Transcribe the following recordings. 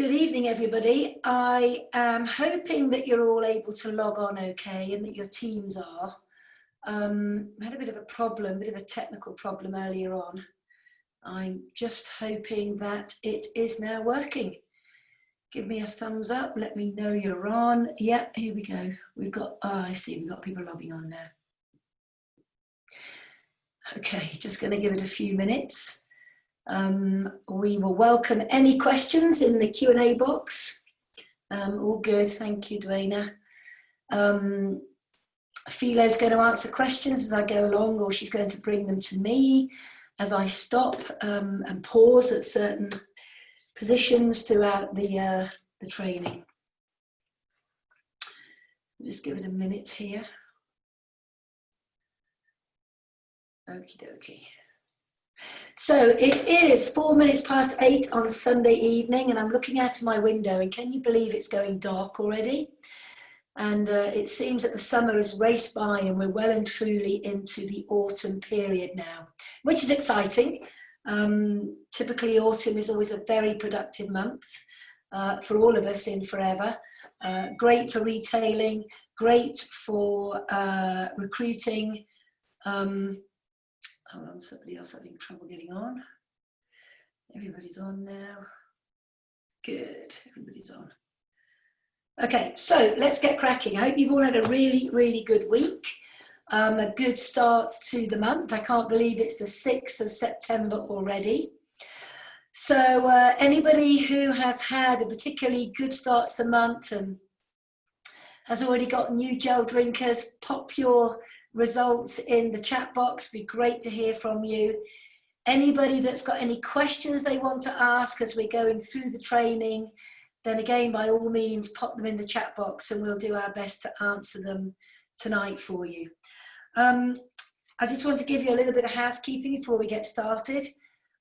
Good evening, everybody. I am hoping that you're all able to log on okay and that your teams are. I had a bit of a problem, a bit of a technical problem earlier on. I'm just hoping that it is now working. Give me a thumbs up, let me know you're on. Yep, here we go. We've got, I see, we've got people logging on now. Okay, just going to give it a few minutes. We will welcome any questions in the Q&A box. All good, thank you, Dwayna. Philo's going to answer questions as I go along, or she's going to bring them to me as I stop and pause at certain positions throughout the training. Just give it a minute here. Okie dokie. So it is 4 minutes past 8 on Sunday evening, and I'm looking out of my window, and can you believe it's going dark already? And it seems that the summer has raced by and we're well and truly into the autumn period now, which is exciting. Typically autumn is always a very productive month for all of us in Forever. Great for retailing, great for recruiting. Hold on, somebody else having trouble getting on. Everybody's on now. Good, everybody's on. Okay, so let's get cracking. I hope you've all had a really, really good week. A good start to the month. I can't believe it's the 6th of September already. So anybody who has had a particularly good start to the month and has already got new gel drinkers, pop your results in the chat box. Be great to hear from you. Anybody that's got any questions they want to ask as we're going through the training, then again, by all means, pop them in the chat box and we'll do our best to answer them tonight for you. I just want to give you a little bit of housekeeping before we get started.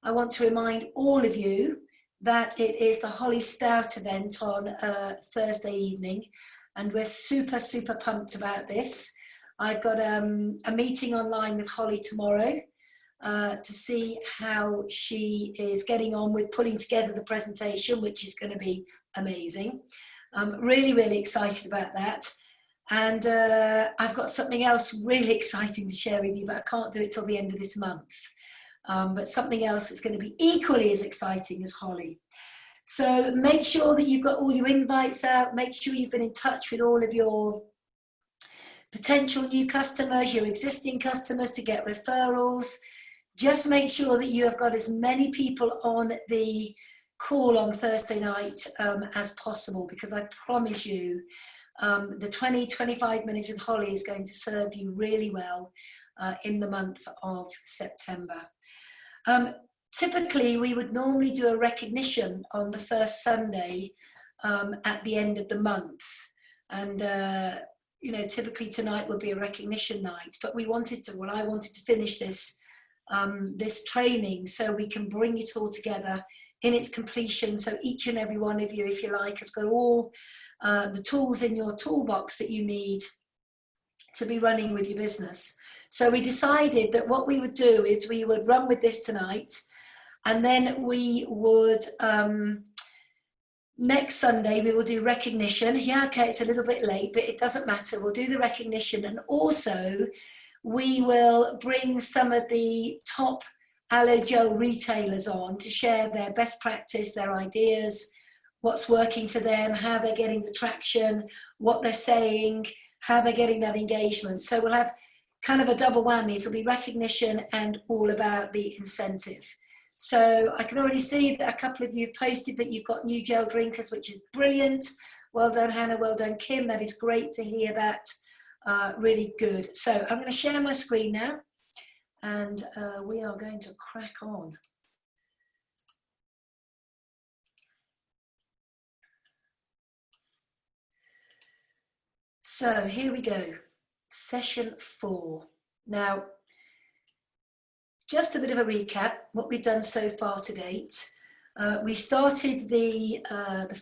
I want to remind all of you that it is the Holly Stout event on Thursday evening, and we're super, super pumped about this. I've got a meeting online with Holly tomorrow to see how she is getting on with pulling together the presentation, which is going to be amazing. I'm really, really excited about that. And I've got something else really exciting to share with you, but I can't do it till the end of this month. But something else that's going to be equally as exciting as Holly. So make sure that you've got all your invites out. Make sure you've been in touch with all of your potential new customers, your existing customers, to get referrals. Just make sure that you have got as many people on the call on Thursday night as possible, because I promise you the 20-25 minutes with Holly is going to serve you really well in the month of September. Typically we would normally do a recognition on the first Sunday at the end of the month, and you know, typically tonight would be a recognition night, but we wanted to, well, I wanted to finish this this training so we can bring it all together in its completion, so each and every one of you, if you like, has got all the tools in your toolbox that you need to be running with your business. So we decided that what we would do is we would run with this tonight, and then we would next Sunday we will do recognition. Yeah, okay, it's a little bit late, but it doesn't matter. We'll do the recognition, and also we will bring some of the top aloe gel retailers on to share their best practice, their ideas, what's working for them, how they're getting the traction, what they're saying, how they're getting that engagement. So we'll have kind of a double whammy. It'll be recognition and all about the incentive. So I can already see that a couple of you have posted that you've got new gel drinkers, which is brilliant. Well done, Hannah. Well done, Kim. That is great to hear that. Really good. So I'm going to share my screen now, and we are going to crack on. So here we go. Session 4. Now, just a bit of a recap, what we've done so far to date. We started the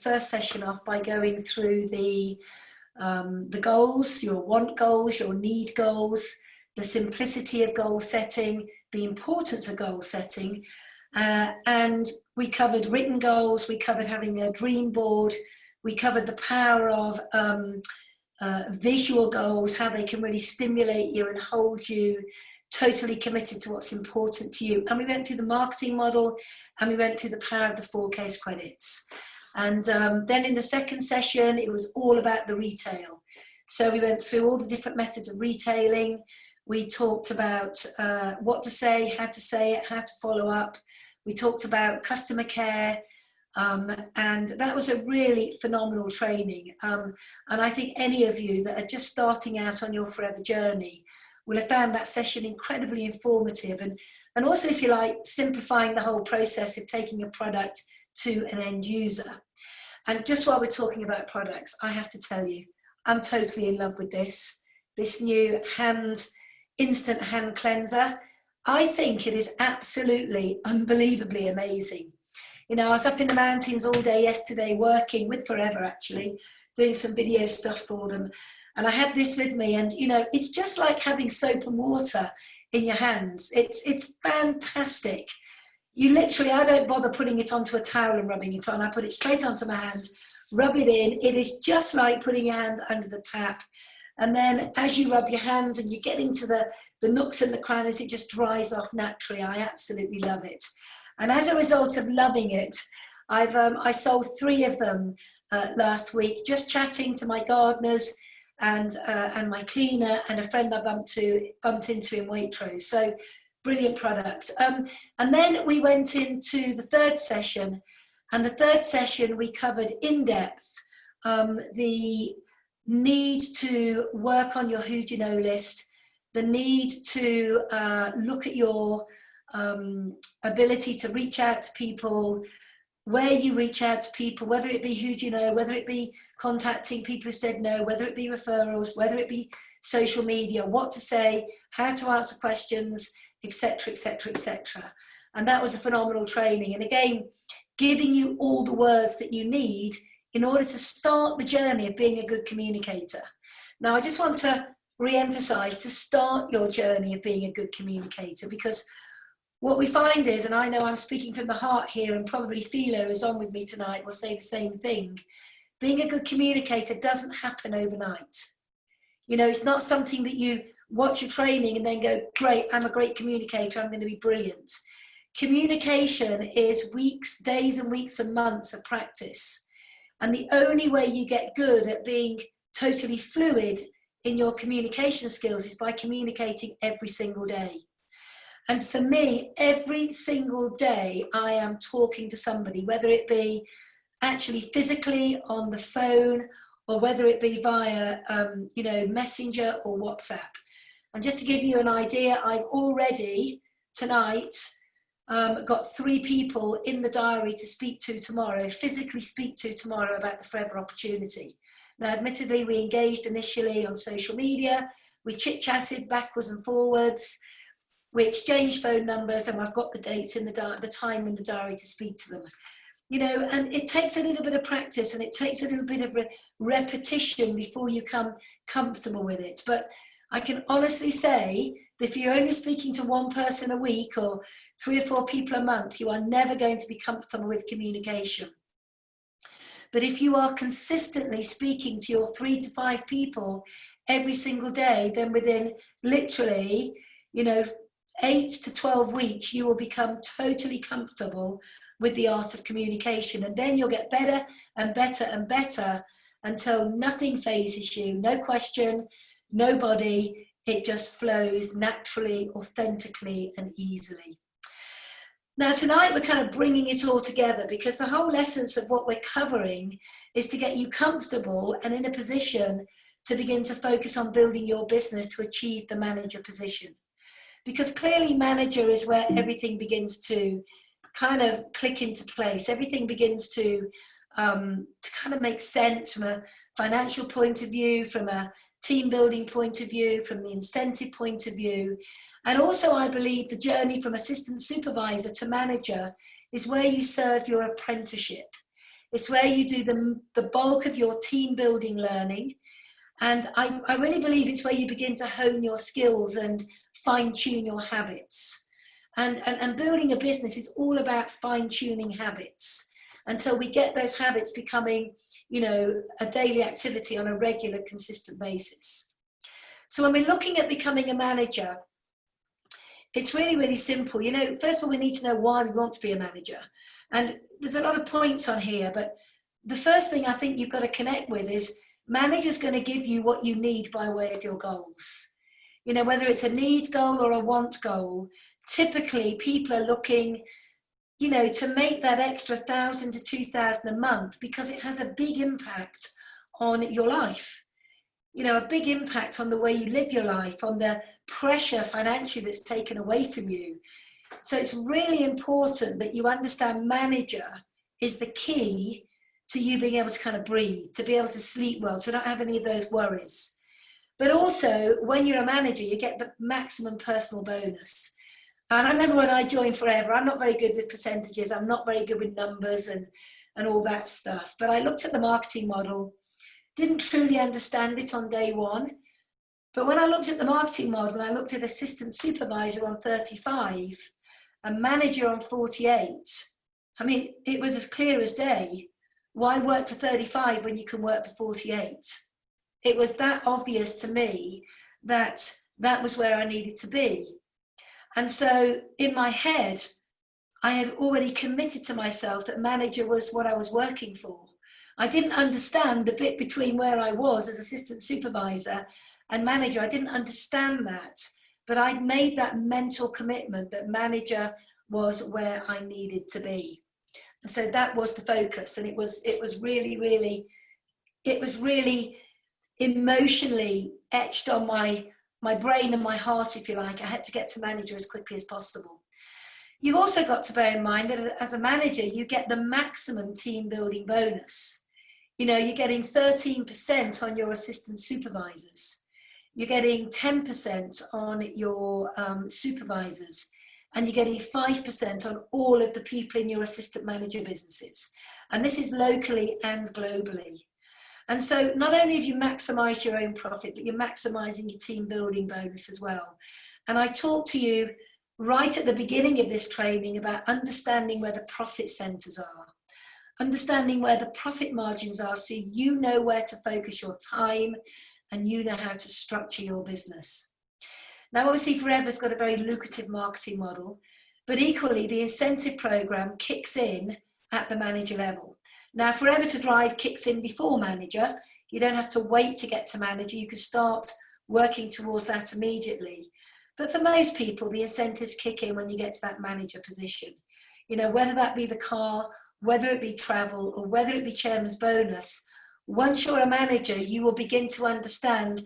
first session off by going through the goals, your want goals, your need goals, the simplicity of goal setting, the importance of goal setting, And we covered written goals, we covered having a dream board, we covered the power of visual goals, how they can really stimulate you and hold you totally committed to what's important to you. And we went through the marketing model, and we went through the power of the 4 case credits. And then in the second session, it was all about the retail. So we went through all the different methods of retailing. We talked about what to say, how to say it, how to follow up. We talked about customer care, and that was a really phenomenal training. And I think any of you that are just starting out on your forever journey will have found that session incredibly informative, and also, if you like, simplifying the whole process of taking a product to an end user. And just while we're talking about products, I have to tell you, I'm totally in love with this new instant hand cleanser. I think it is absolutely unbelievably amazing. You know, I was up in the mountains all day yesterday working with Forever, actually, doing some video stuff for them. And I had this with me, and, you know, it's just like having soap and water in your hands. It's fantastic. You literally, I don't bother putting it onto a towel and rubbing it on. I put it straight onto my hand, rub it in. It is just like putting your hand under the tap. And then as you rub your hands and you get into the nooks and the crannies, it just dries off naturally. I absolutely love it. And as a result of loving it, I sold 3 of them last week, just chatting to my gardeners and my cleaner and a friend I bumped into in Waitrose. So brilliant product. And then we went into the 3rd session, and the 3rd session we covered in depth the need to work on your who do you know list, the need to look at your ability to reach out to people, where you reach out to people, whether it be who do you know, whether it be contacting people who said no, whether it be referrals, whether it be social media, what to say, how to answer questions, etc., etc., etc. And that was a phenomenal training. And again, giving you all the words that you need in order to start the journey of being a good communicator. Now, I just want to re-emphasize to start your journey of being a good communicator, because what we find is, and I know I'm speaking from the heart here, and probably Philo is on with me tonight, will say the same thing. Being a good communicator doesn't happen overnight. You know, it's not something that you watch your training and then go, great, I'm a great communicator, I'm going to be brilliant. Communication is weeks, days and weeks and months of practice. And the only way you get good at being totally fluid in your communication skills is by communicating every single day. And for me, every single day I am talking to somebody, whether it be actually physically on the phone or whether it be via, Messenger or WhatsApp. And just to give you an idea, I've already tonight got 3 people in the diary to speak to tomorrow, physically speak to tomorrow about the Forever opportunity. Now, admittedly, we engaged initially on social media, we chit-chatted backwards and forwards, we exchanged phone numbers, and I've got the dates in the time in the diary to speak to them. You know, and it takes a little bit of practice and it takes a little bit of repetition before you come comfortable with it. But I can honestly say that if you're only speaking to 1 person a week or 3 or 4 people a month, you are never going to be comfortable with communication. But if you are consistently speaking to your 3 to 5 people every single day, then within literally, 8 to 12 weeks, you will become totally comfortable with the art of communication. And then you'll get better and better and better until nothing phases you, no question, nobody. It just flows naturally, authentically, and easily. Now, tonight we're kind of bringing it all together, because the whole essence of what we're covering is to get you comfortable and in a position to begin to focus on building your business to achieve the manager position. Because clearly manager is where everything begins to kind of click into place. Everything begins to kind of make sense from a financial point of view, from a team building point of view, from the incentive point of view. And also, I believe the journey from assistant supervisor to manager is where you serve your apprenticeship. It's where you do the bulk of your team building learning. And I really believe it's where you begin to hone your skills and fine tune your habits. And building a business is all about fine-tuning habits until we get those habits becoming, you know, a daily activity on a regular, consistent basis. So when we're looking at becoming a manager, it's really, really simple. You know, first of all, we need to know why we want to be a manager. And there's a lot of points on here, but the first thing I think you've got to connect with is manager's going to give you what you need by way of your goals. You know, whether it's a need goal or a want goal, typically people are looking, you know, to make that extra 1,000 to 2,000 a month because it has a big impact on your life. You know, a big impact on the way you live your life, on the pressure financially that's taken away from you. So it's really important that you understand manager is the key to you being able to kind of breathe, to be able to sleep well, to not have any of those worries. But also, when you're a manager, you get the maximum personal bonus. And I remember when I joined Forever, I'm not very good with percentages, I'm not very good with numbers and all that stuff. But I looked at the marketing model, didn't truly understand it on day one. But when I looked at the marketing model, I looked at assistant supervisor on 35, a manager on 48. I mean, it was as clear as day. Why work for 35 when you can work for 48? It was that obvious to me that that was where I needed to be. And so in my head, I had already committed to myself that manager was what I was working for. I didn't understand the bit between where I was as assistant supervisor and manager. I didn't understand that, but I'd made that mental commitment that manager was where I needed to be. And so that was the focus. And it was really emotionally etched on my brain and my heart, if you like. I had to get to manager as quickly as possible. You've also got to bear in mind that as a manager, you get the maximum team building bonus. You know, you're getting 13% on your assistant supervisors. You're getting 10% on your supervisors, and you're getting 5% on all of the people in your assistant manager businesses. And this is locally and globally. And so not only have you maximized your own profit, but you're maximizing your team building bonus as well. And I talked to you right at the beginning of this training about understanding where the profit centers are, understanding where the profit margins are, so you know where to focus your time and you know how to structure your business. Now, obviously, Forever's got a very lucrative marketing model, but equally the incentive program kicks in at the manager level. Now, Forever to Drive kicks in before manager. You don't have to wait to get to manager. You can start working towards that immediately. But for most people, the incentives kick in when you get to that manager position. You know, whether that be the car, whether it be travel, or whether it be chairman's bonus, once you're a manager, you will begin to understand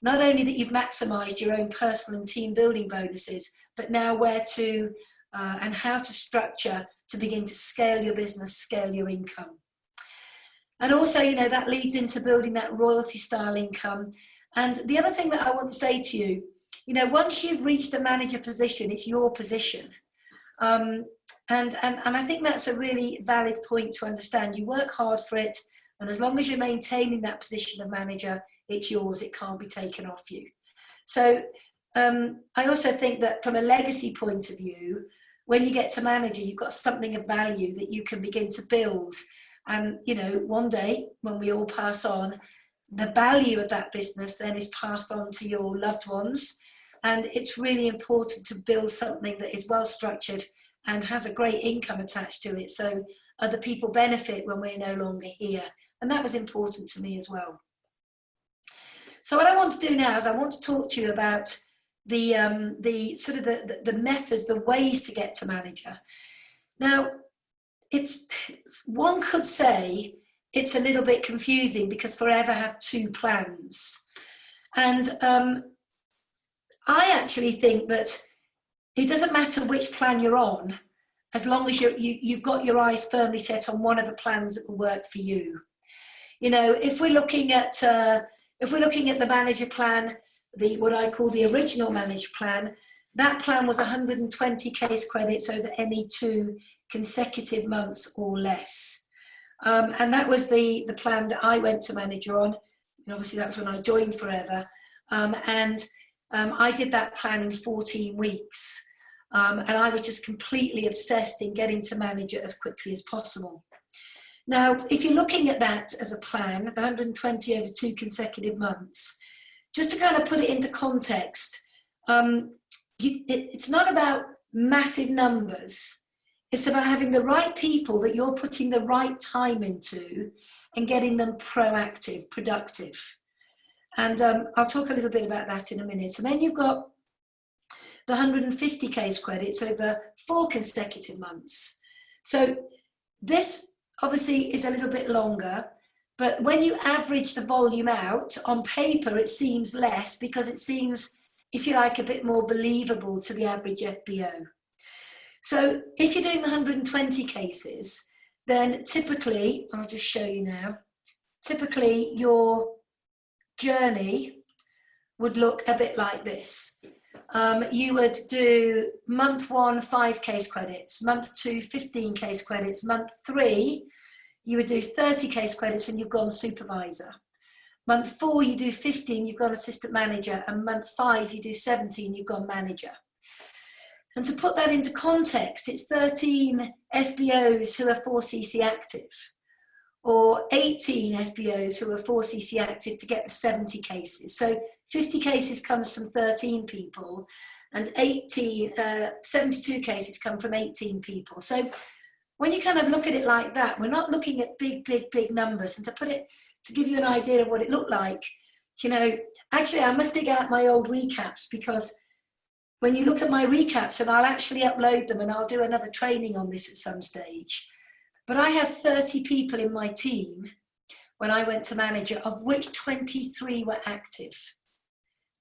not only that you've maximized your own personal and team building bonuses, but now where to and how to structure to begin to scale your business, scale your income. And also, you know, that leads into building that royalty style income. And the other thing that I want to say to you, you know, once you've reached the manager position, it's your position. And I think that's a really valid point to understand. You work hard for it, and as long as you're maintaining that position of manager, it's yours. It can't be taken off you. So I also think that from a legacy point of view, when you get to manager, you've got something of value that you can begin to build. And, you know, one day when we all pass on, the value of that business then is passed on to your loved ones. And it's really important to build something that is well structured and has a great income attached to it, so other people benefit when we're no longer here. And that was important to me as well. So what I want to do now is I want to talk to you about the sort of the methods, the ways to get to manager. Now, one could say it's a little bit confusing because Forever have two plans. And I actually think that it doesn't matter which plan you're on, as long as you've got your eyes firmly set on one of the plans that will work for you. You know, if we're looking at the manager plan, what I call the original manager plan, that plan was 120 case credits over any 2 consecutive months or less. And that was the plan that I went to manager on. And obviously that's when I joined Forever. I did that plan in 14 weeks. And I was just completely obsessed in getting to manager as quickly as possible. Now, if you're looking at that as a plan, the 120 over 2 consecutive months, just to kind of put it into context, it's not about massive numbers. It's about having the right people that you're putting the right time into and getting them proactive, productive. And I'll talk a little bit about that in a minute. And then you've got the 150 case credits over 4 consecutive months. So this obviously is a little bit longer, but when you average the volume out, on paper it seems less because it seems, if you like, a bit more believable to the average FBO. So if you're doing 120 cases, then typically, I'll just show you now, typically your journey would look a bit like this. You would do month 1, 5 case credits, month 2, 15 case credits, month 3, you would do 30 case credits and you've gone supervisor. Month 4, you do 15, you've gone assistant manager, and month 5, you do 17, you've gone manager. And to put that into context, it's 13 FBOs who are 4cc active, or 18 FBOs who are 4cc active to get the 70 cases. So 50 cases comes from 13 people, and 72 cases come from 18 people. So when you kind of look at it like that, we're not looking at big numbers. And to give you an idea of what it looked like, you know, actually I must dig out my old recaps, because when you look at my recaps, and I'll actually upload them and I'll do another training on this at some stage, but I had 30 people in my team when I went to manager, of which 23 were active.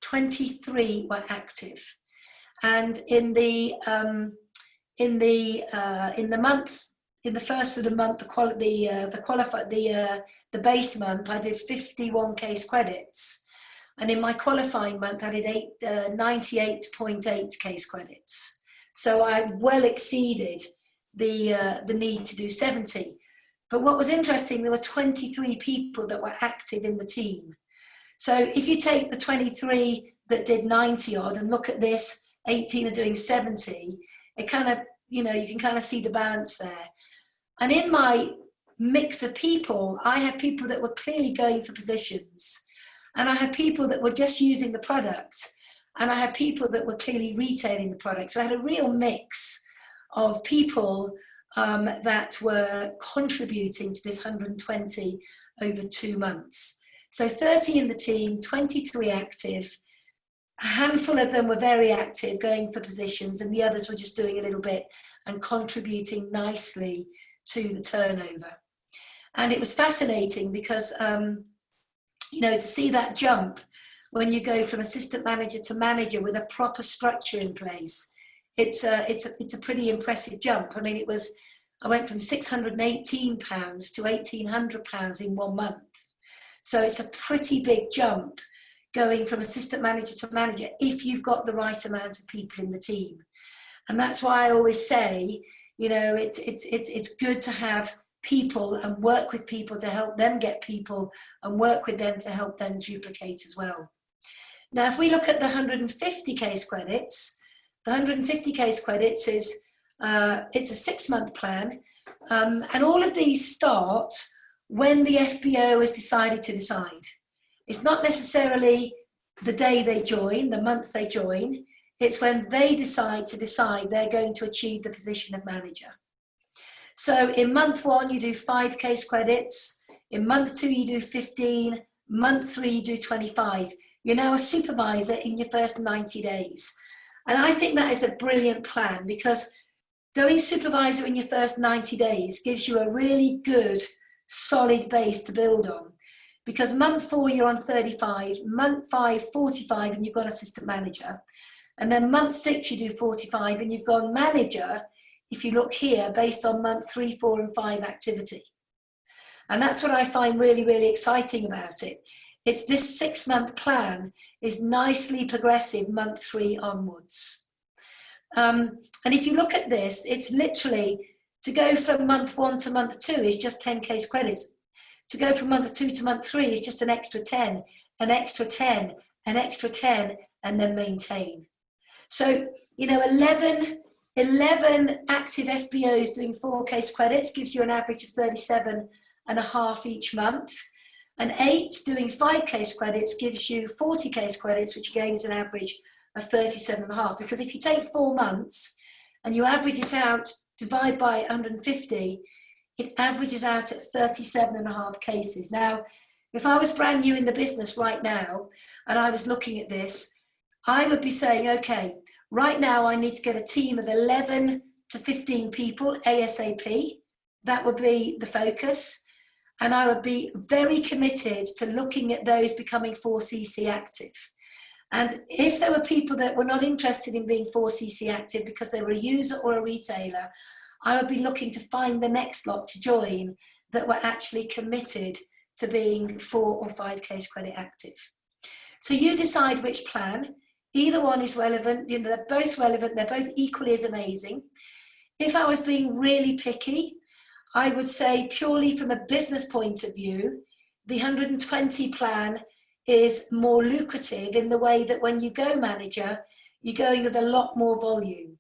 23 were active. And in the month, in the first of the month, the base month, I did 51 case credits. And in my qualifying month, I did 98.8 case credits. So I well exceeded the need to do 70. But what was interesting, there were 23 people that were active in the team. So if you take the 23 that did 90 odd and look at this, 18 are doing 70, it kind of, you know, you can kind of see the balance there. And in my mix of people, I had people that were clearly going for positions, and I had people that were just using the product, and I had people that were clearly retailing the product. So I had a real mix of people that were contributing to this 120 over 2 months. So 30 in the team, 23 active. A handful of them were very active, going for positions, and the others were just doing a little bit and contributing nicely to the turnover. And it was fascinating because, you know, to see that jump when you go from assistant manager to manager with a proper structure in place, it's a pretty impressive jump. I mean, I went from £618 to £1,800 in 1 month. So it's a pretty big jump going from assistant manager to manager if you've got the right amount of people in the team. And that's why I always say, you know, it's good to have people and work with people to help them get people, and work with them to help them duplicate as well. Now, if we look at the 150 case credits, the 150 case credits is, it's a 6-month plan, and all of these start when the FBO has decided to decide. It's not necessarily the day they join, the month they join, it's when they decide they're going to achieve the position of manager. So in month 1, you do 5 case credits. In month 2, you do 15. Month 3, you do 25. You're now a supervisor in your first 90 days. And I think that is a brilliant plan, because going supervisor in your first 90 days gives you a really good, solid base to build on. Because month 4, you're on 35. Month 5, 45, and you've got assistant manager. And then month 6, you do 45, and you've gone manager, if you look here, based on month 3, 4, and 5 activity. And that's what I find really, really exciting about it. It's this 6-month plan is nicely progressive month 3 onwards. And if you look at this, it's literally, to go from month 1 to month 2 is just 10 case credits. To go from month 2 to month 3 is just an extra 10, an extra 10, an extra 10, and then maintain. So, you know, 11 11 active FBOs doing 4 case credits gives you an average of 37.5 each month. And 8 doing 5 case credits gives you 40 case credits, which again is an average of 37.5. Because if you take 4 months and you average it out, divide by 150, it averages out at 37.5 cases. Now, if I was brand new in the business right now and I was looking at this, I would be saying, okay, right now I need to get a team of 11 to 15 people ASAP. That would be the focus. And I would be very committed to looking at those becoming 4cc active. And if there were people that were not interested in being 4cc active because they were a user or a retailer, I would be looking to find the next lot to join that were actually committed to being 4 or 5 case credit active. So you decide which plan. Either one is relevant. You know, they're both relevant. They're both equally as amazing. If I was being really picky, I would say purely from a business point of view, the 120 plan is more lucrative in the way that when you go manager, you're going with a lot more volume.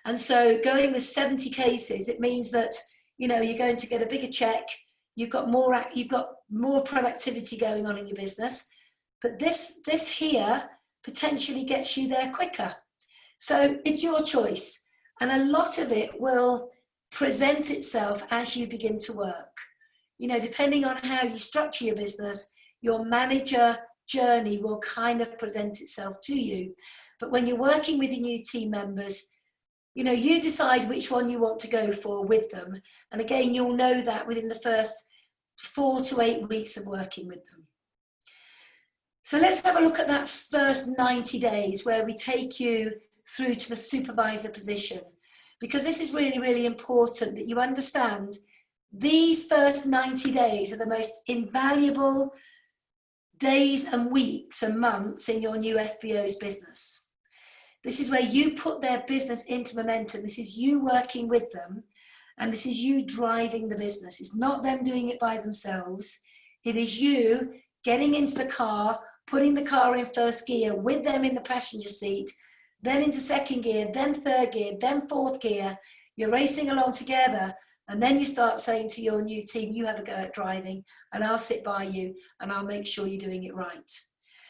And so going with 70 cases, it means that, you know, you're going to get a bigger check. You've got more productivity going on in your business. But this here potentially gets you there quicker. So it's your choice. And a lot of it will present itself as you begin to work. You know, depending on how you structure your business, your manager journey will kind of present itself to you. But when you're working with your new team members, you know, you decide which one you want to go for with them. And again, you'll know that within the first 4 to 8 weeks of working with them. So let's have a look at that first 90 days where we take you through to the supervisor position. Because this is really, really important that you understand these first 90 days are the most invaluable days and weeks and months in your new FBO's business. This is where you put their business into momentum. This is you working with them, and this is you driving the business. It's not them doing it by themselves. It is you getting into the car, putting the car in first gear with them in the passenger seat, then into second gear, then third gear, then fourth gear. You're racing along together, and then you start saying to your new team, you have a go at driving, and I'll sit by you, and I'll make sure you're doing it right.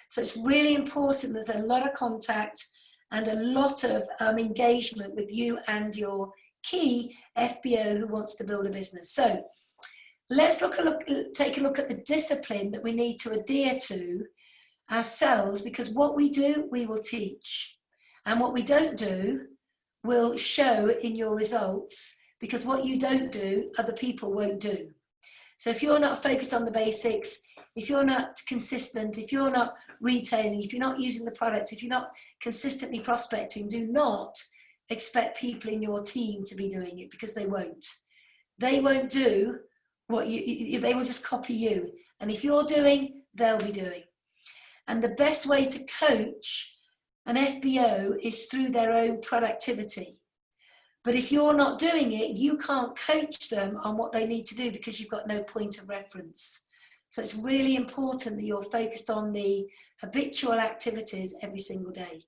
So it's really important. There's a lot of contact and a lot of engagement with you and your key FBO who wants to build a business. So let's take a look at the discipline that we need to adhere to ourselves, because what we do, we will teach. And what we don't do will show in your results, because what you don't do, other people won't do. So if you're not focused on the basics, if you're not consistent, if you're not retailing, if you're not using the product, if you're not consistently prospecting, do not expect people in your team to be doing it, because they won't. They won't do what they will just copy you. And if you're doing, they'll be doing. And the best way to coach an FBO is through their own productivity. But if you're not doing it, you can't coach them on what they need to do because you've got no point of reference. So it's really important that you're focused on the habitual activities every single day.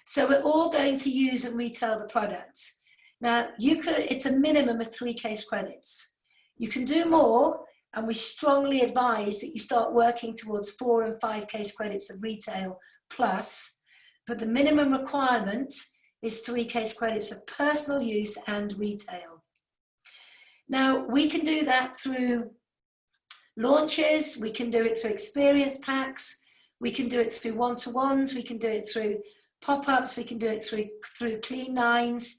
So we're all going to use and retail the products. Now, it's a minimum of 3 case credits. You can do more, and we strongly advise that you start working towards 4 and 5 case credits of retail plus, but the minimum requirement is 3 case credits of personal use and retail. Now, we can do that through launches, we can do it through experience packs, we can do it through one-to-ones, we can do it through pop-ups, we can do it through clean nines.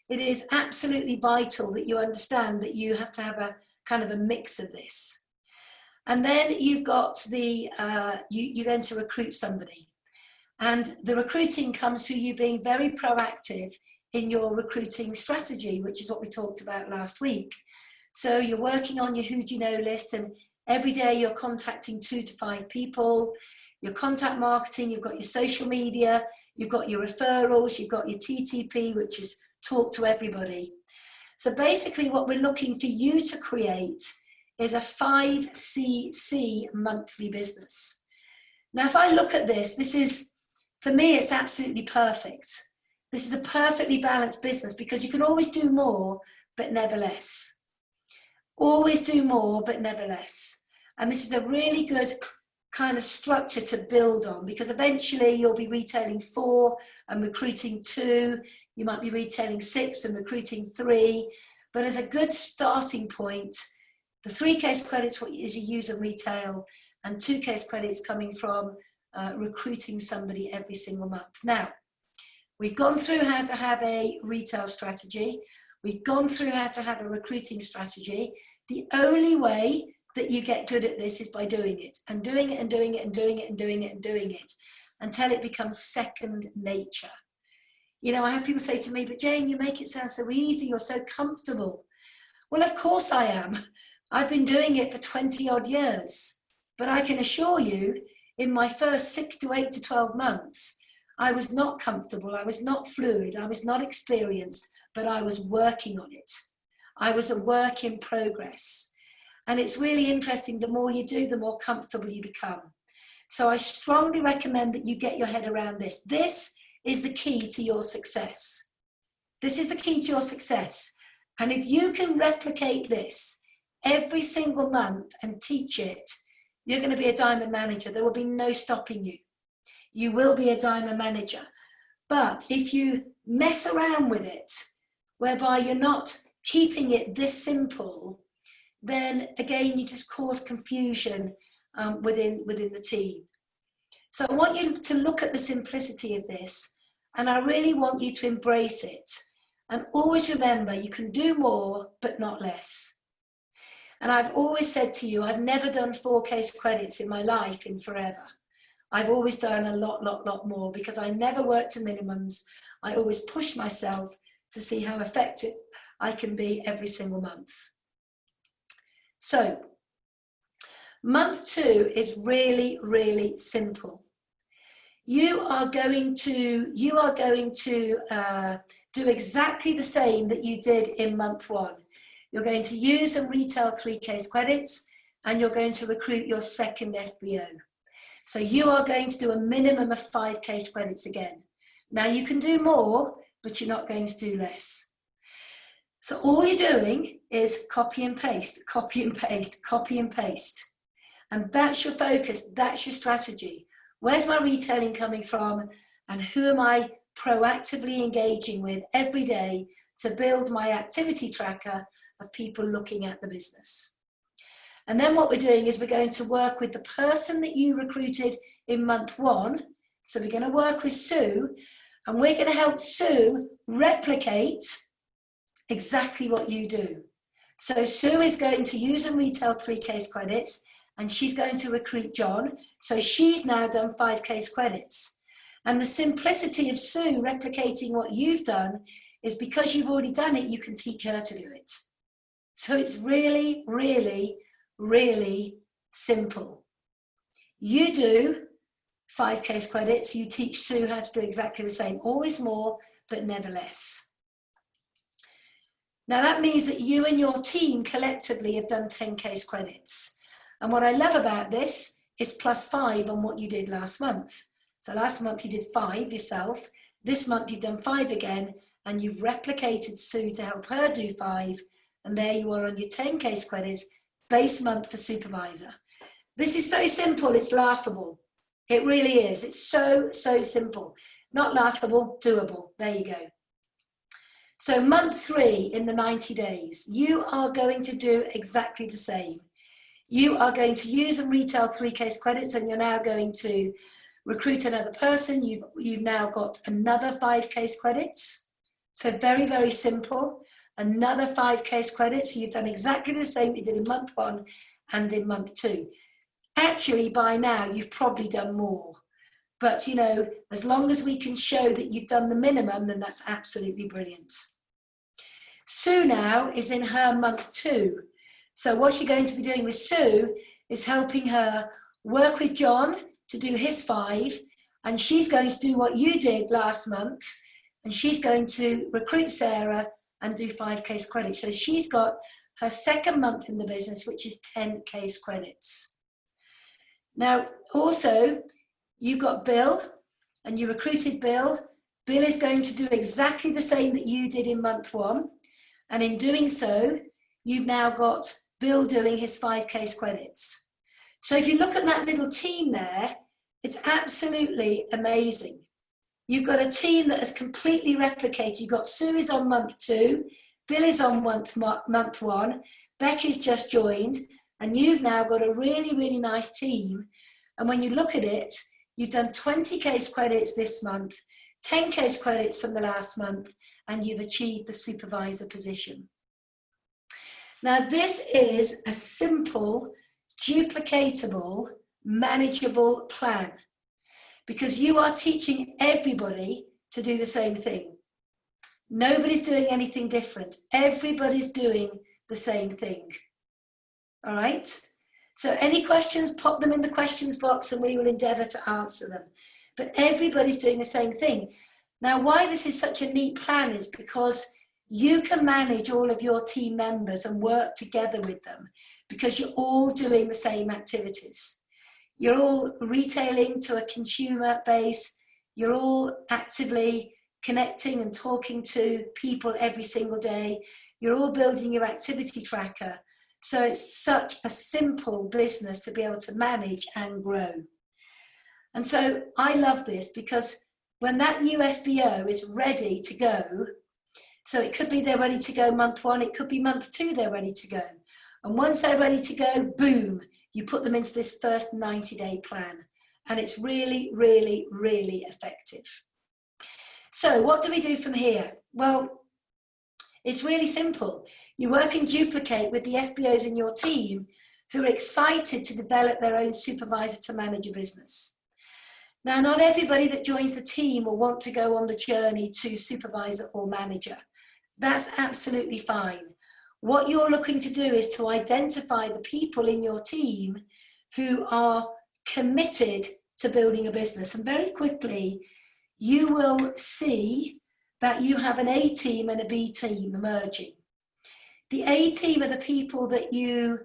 It is absolutely vital that you understand that you have to have a kind of a mix of this. And then you've got you're going to recruit somebody. And the recruiting comes through you being very proactive in your recruiting strategy, which is what we talked about last week. So you're working on your who do you know list, and every day you're contacting 2 to 5 people. Your contact marketing, you've got your social media, you've got your referrals, you've got your TTP, which is talk to everybody. So basically what we're looking for you to create is a 5cc monthly business. Now, if I look at this is, for me, it's absolutely perfect. This is a perfectly balanced business because you can always do more, but never less. Always do more, but never less. And this is a really good kind of structure to build on, because eventually you'll be retailing 4 and recruiting 2. You might be retailing 6 and recruiting 3. But as a good starting point, the 3 case credits is you use and retail, and 2 case credits coming from recruiting somebody every single month. Now, we've gone through how to have a retail strategy. We've gone through how to have a recruiting strategy. The only way that you get good at this is by doing it and doing it and doing it and doing it and doing it and doing it until it becomes second nature. You know, I have people say to me, but Jane, you make it sound so easy, you're so comfortable. Well, of course I am. I've been doing it for 20 odd years, but I can assure you in my first 6 to 8 to 12 months, I was not comfortable, I was not fluid, I was not experienced, but I was working on it. I was a work in progress. And it's really interesting, the more you do, the more comfortable you become. So I strongly recommend that you get your head around this. This is the key to your success. This is the key to your success. And if you can replicate this every single month and teach it, you're going to be a diamond manager. There will be no stopping you. You will be a diamond manager. But if you mess around with it, whereby you're not keeping it this simple, then again, you just cause confusion within the team. So I want you to look at the simplicity of this, and I really want you to embrace it. And always remember, you can do more, but not less. And I've always said to you, I've never done 4 case credits in my life in forever. I've always done a lot more, because I never worked to minimums. I always push myself to see how effective I can be every single month. So, month 2 is really, really simple. You are going to do exactly the same that you did in month 1. You're going to use and retail 3 case credits, and you're going to recruit your second FBO. So you are going to do a minimum of 5 case credits again. Now you can do more, but you're not going to do less. So all you're doing is copy and paste, copy and paste, copy and paste. And that's your focus, that's your strategy. Where's my retailing coming from, and who am I proactively engaging with every day to build my activity tracker of people looking at the business. And then what we're doing is we're going to work with the person that you recruited in month 1. So we're going to work with Sue, and we're going to help Sue replicate exactly what you do. So Sue is going to use and retail 3 case credits, and she's going to recruit John. So she's now done 5 case credits. And the simplicity of Sue replicating what you've done is because you've already done it, you can teach her to do it. So it's really, really, really simple. You do 5 case credits, you teach Sue how to do exactly the same, always more, but never less. Now that means that you and your team collectively have done 10 case credits. And what I love about this is +5 on what you did last month. So last month you did 5 yourself. This month you've done 5 again, and you've replicated Sue to help her do 5. And there you are on your 10 case credits, base month for supervisor. This is so simple, it's laughable. It really is. It's so simple. Not laughable, doable. There you go. So month 3 in the 90 days, you are going to do exactly the same. You are going to use and retail 3 case credits, and you're now going to recruit another person. You've now got another 5 case credits. So very, very simple. Another 5 case credits. So you've done exactly the same you did in month 1 and in month 2. Actually, by now, you've probably done more. But, you know, as long as we can show that you've done the minimum, then that's absolutely brilliant. Sue now is in her month 2. So what you're going to be doing with Sue is helping her work with John to do his 5, and she's going to do what you did last month, and she's going to recruit Sarah and do 5 case credits. So she's got her 2nd month in the business, which is 10 case credits. Now, also, you got Bill, and you recruited Bill. Bill is going to do exactly the same that you did in month 1. And in doing so, you've now got Bill doing his 5 case credits. So if you look at that little team there, it's absolutely amazing. You've got a team that has completely replicated. You've got Sue is on month 2, Bill is on month 1, Becky's just joined, and you've now got a really, really nice team. And when you look at it, you've done 20 case credits this month, 10 case credits from the last month, and you've achieved the supervisor position. Now, this is a simple, duplicatable, manageable plan, because you are teaching everybody to do the same thing. Nobody's doing anything different. Everybody's doing the same thing. All right? So any questions, pop them in the questions box and we will endeavour to answer them. But everybody's doing the same thing. Now, why this is such a neat plan is because you can manage all of your team members and work together with them because you're all doing the same activities. You're all retailing to a consumer base. You're all actively connecting and talking to people every single day. You're all building your activity tracker. So it's such a simple business to be able to manage and grow. And so I love this because when that new FBO is ready to go, so it could be they're ready to go month 1, it could be month 2 they're ready to go. And once they're ready to go, boom, you put them into this first 90-day plan. And it's really, really, really effective. So what do we do from here? Well, it's really simple. You work and duplicate with the FBOs in your team who are excited to develop their own supervisor to manage a business. Now, not everybody that joins the team will want to go on the journey to supervisor or manager. That's absolutely fine. What you're looking to do is to identify the people in your team who are committed to building a business. And very quickly, you will see that you have an A team and a B team emerging. The A team are the people that you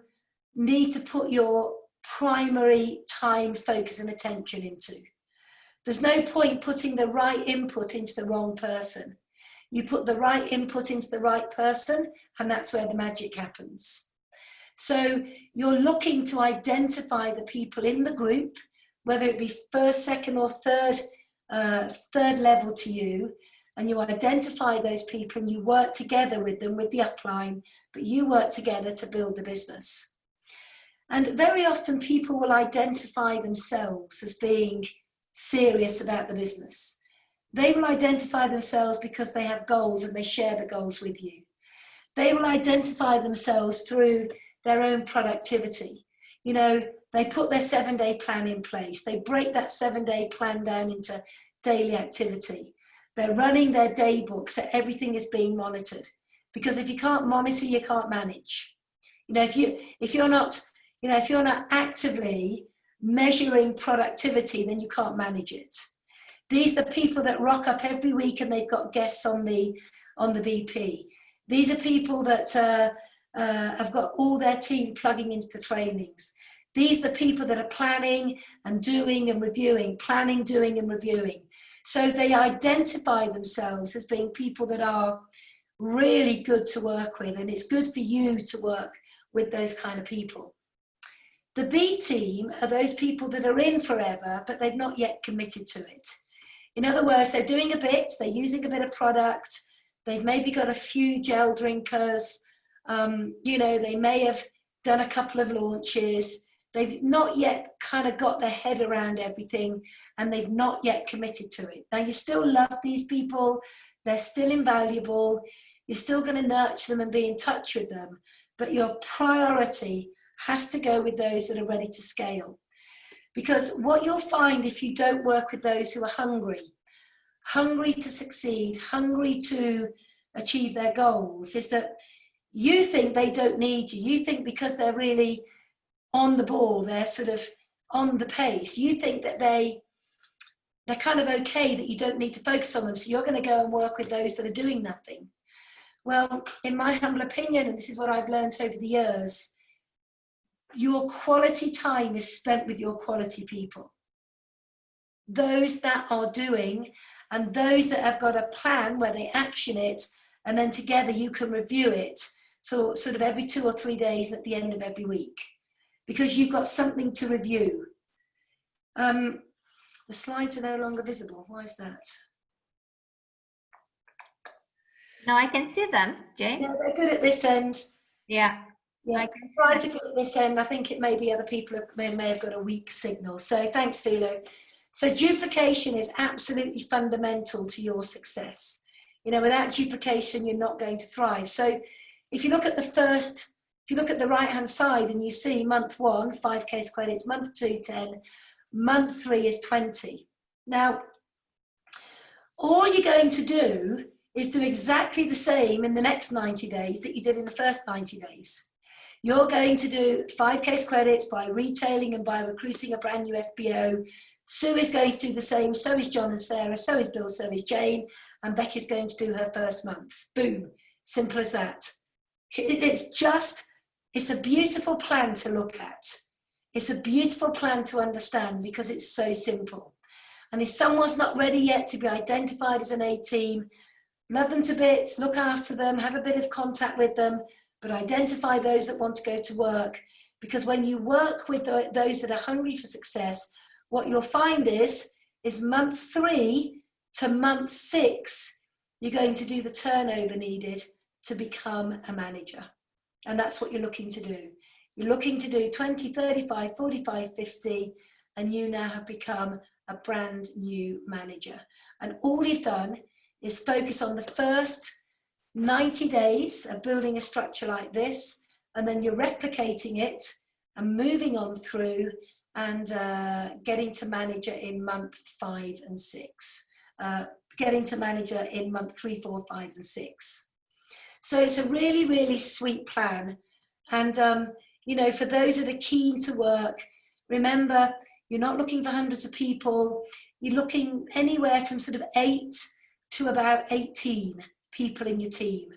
need to put your primary time, focus and attention into. There's no point putting the right input into the wrong person. You put the right input into the right person, and that's where the magic happens. So you're looking to identify the people in the group, whether it be first, second, or third level to you, and you identify those people and you work together with them with the upline, but you work together to build the business. And very often people will identify themselves as being serious about the business. They will identify themselves because they have goals and they share the goals with you. They will identify themselves through their own productivity. You know, they put their 7-day plan in place. They break that 7-day plan down into daily activity. They're running their day book so everything is being monitored. Because if you can't monitor, you can't manage. You know, if you're not actively measuring productivity, then you can't manage it. These are the people that rock up every week and they've got guests on the BP. These are people that have got all their team plugging into the trainings. These are the people that are planning and doing and reviewing, planning, doing and reviewing. So they identify themselves as being people that are really good to work with, and it's good for you to work with those kind of people. The B team are those people that are in forever, but they've not yet committed to it. In other words, they're doing a bit, they're using a bit of product, they've maybe got a few gel drinkers, you know, they may have done a couple of launches, they've not yet kind of got their head around everything, and they've not yet committed to it. Now, you still love these people, they're still invaluable, you're still going to nurture them and be in touch with them, but your priority has to go with those that are ready to scale. Because what you'll find if you don't work with those who are hungry to succeed, hungry to achieve their goals, is that you think they don't need you. You think because they're really on the ball, they're sort of on the pace, you think that they're kind of okay, that you don't need to focus on them. So you're going to go and work with those that are doing nothing. Well, in my humble opinion, and this is what I've learned over the years, your quality time is spent with your quality people. Those that are doing and those that have got a plan where they action it, and then together you can review it. So sort of every 2 or 3 days at the end of every week, because you've got something to review. The slides are no longer visible. Why is that? No, I can see them, Jane. Yeah, they're good at this end. Yeah. Yeah, try to get at this end. I think it may be other people may have got a weak signal. So thanks, Philo. So duplication is absolutely fundamental to your success. You know, without duplication, you're not going to thrive. So if you look at the right-hand side and you see month 1, 5 case credits, month 2, 10, month 3 is 20. Now, all you're going to do is do exactly the same in the next 90 days that you did in the first 90 days. You're going to do 5 case credits by retailing and by recruiting a brand new FBO. Sue is going to do the same, so is John and Sarah, so is Bill, so is Jane, and Becky's going to do her first month. Boom, simple as that. It's a beautiful plan to look at. It's a beautiful plan to understand because it's so simple. And if someone's not ready yet to be identified as an A-team, love them to bits, look after them, have a bit of contact with them, but identify those that want to go to work. Because when you work with those that are hungry for success, what you'll find is month 3 to month 6, you're going to do the turnover needed to become a manager. And that's what you're looking to do. You're looking to do 20, 35, 45, 50, and you now have become a brand new manager. And all you've done is focus on the first 90 days of building a structure like this, and then you're replicating it and moving on through and getting to manager in month 5 and 6, getting to manager in month 3, 4, 5 and 6. So it's a really, really sweet plan. And, you know, for those that are keen to work, remember, you're not looking for hundreds of people. You're looking anywhere from sort of 8 to about 18 people in your team.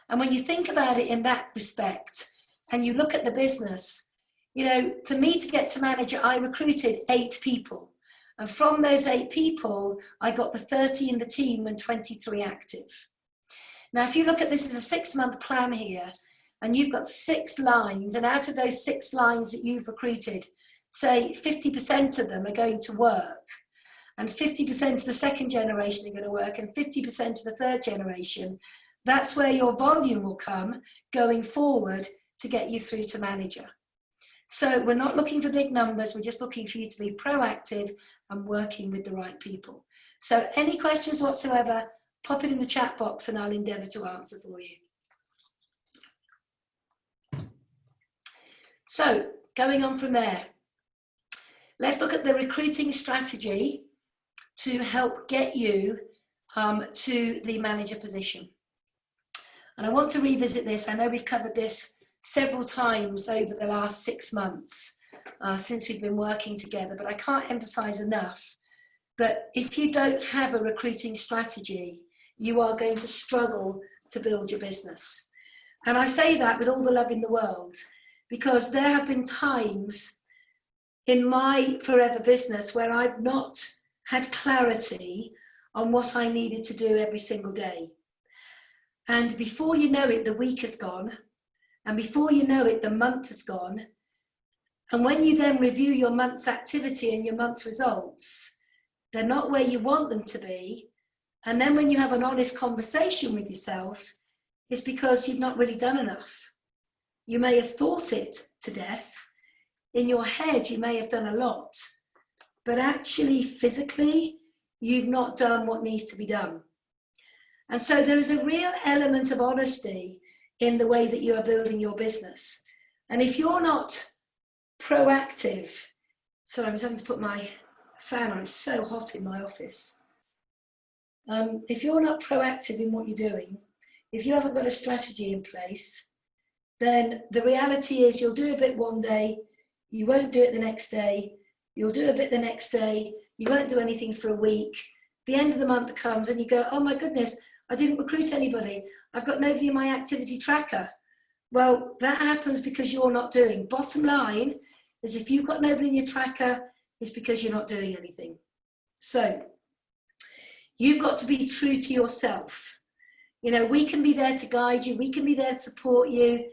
And when you think about it in that respect, and you look at the business, you know, for me to get to manager, I recruited 8 people. And from those 8 people, I got the 30 in the team and 23 active. Now, if you look at this as a 6-month plan here, and you've got 6 lines, and out of those 6 lines that you've recruited, say 50% of them are going to work, and 50% of the second generation are going to work, and 50% of the third generation, that's where your volume will come going forward to get you through to manager. So we're not looking for big numbers, we're just looking for you to be proactive and working with the right people. So any questions whatsoever, pop it in the chat box and I'll endeavour to answer for you. So going on from there, let's look at the recruiting strategy to help get you to the manager position. And I want to revisit this. I know we've covered this several times over the last 6 months since we've been working together, but I can't emphasize enough that if you don't have a recruiting strategy, you are going to struggle to build your business. And I say that with all the love in the world, because there have been times in my forever business where I've not had clarity on what I needed to do every single day. And before you know it, the week has gone. And before you know it, the month has gone. And when you then review your month's activity and your month's results, they're not where you want them to be. And then when you have an honest conversation with yourself, it's because you've not really done enough. You may have thought it to death. In your head, you may have done a lot. But actually, physically, you've not done what needs to be done. And so there is a real element of honesty in the way that you are building your business. And if you're not proactive, sorry, I was having to put my fan on, it's so hot in my office. If you're not proactive in what you're doing, if you haven't got a strategy in place, then the reality is you'll do a bit one day, you won't do it the next day, you'll do a bit the next day, you won't do anything for a week. The end of the month comes and you go, oh my goodness, I didn't recruit anybody. I've got nobody in my activity tracker. Well, that happens because you're not doing. Bottom line is if you've got nobody in your tracker, it's because you're not doing anything. So You've got to be true to yourself. You know, we can be there to guide you, we can be there to support you,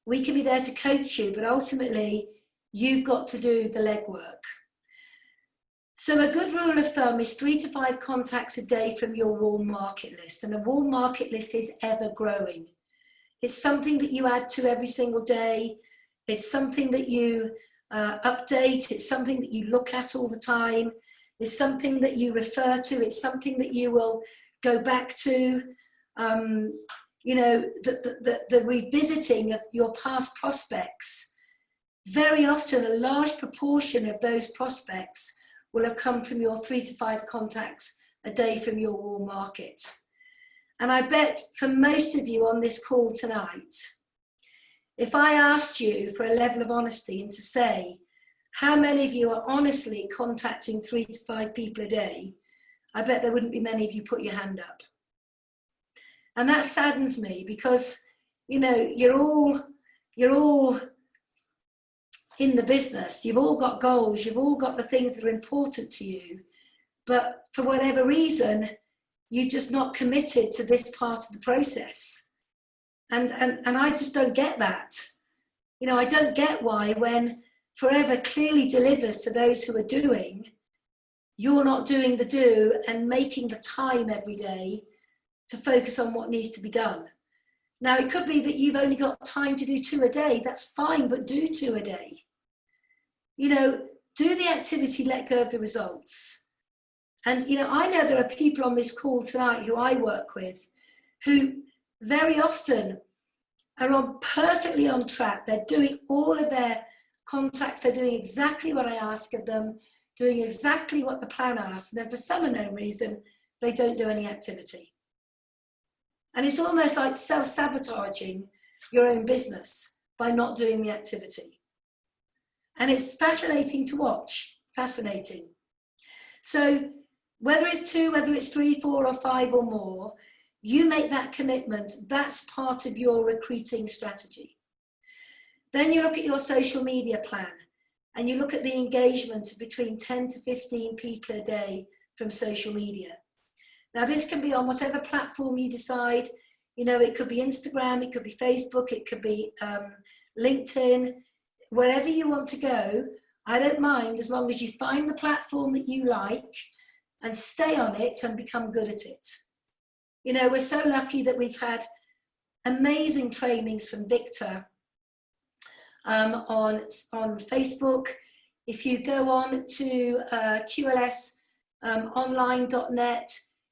we can be there to coach you, but ultimately you've got to do the legwork. So a good rule of thumb is 3 to 5 contacts a day from your warm market list, and the warm market list is ever growing. It's something that you add to every single day. It's something that you update. It's something that you look at all the time. It's something that you refer to. It's something that you will go back to. You know, the revisiting of your past prospects. Very often, a large proportion of those prospects will have come from your 3 to 5 contacts a day from your warm market. And I bet for most of you on this call tonight, if I asked you for a level of honesty and to say, how many of you are honestly contacting 3 to 5 people a day, I bet there wouldn't be many of you put your hand up. And that saddens me because, you know, you're all in the business. You've all got goals. You've all got the things that are important to you. But for whatever reason, you're just not committed to this part of the process. And I just don't get that. You know, I don't get why when Forever clearly delivers to those who are doing, you're not doing the do and making the time every day to focus on what needs to be done. Now, it could be that you've only got time to do 2 a day. That's fine, but do 2 a day. You know, do the activity, let go of the results. And, you know, I know there are people on this call tonight who I work with who very often are perfectly on track. They're doing all of their contacts. They're doing exactly what I ask of them, doing exactly what the plan asks. And then for some unknown reason, they don't do any activity. And it's almost like self-sabotaging your own business by not doing the activity. And it's fascinating to watch, fascinating. So whether it's 2, whether it's 3, 4 or 5 or more, you make that commitment. That's part of your recruiting strategy. Then you look at your social media plan and you look at the engagement between 10 to 15 people a day from social media. Now, this can be on whatever platform you decide. You know, it could be Instagram, it could be Facebook, it could be LinkedIn, wherever you want to go. I don't mind as long as you find the platform that you like and stay on it and become good at it. You know, we're so lucky that we've had amazing trainings from Victor on Facebook. If you go on to qlsonline.net,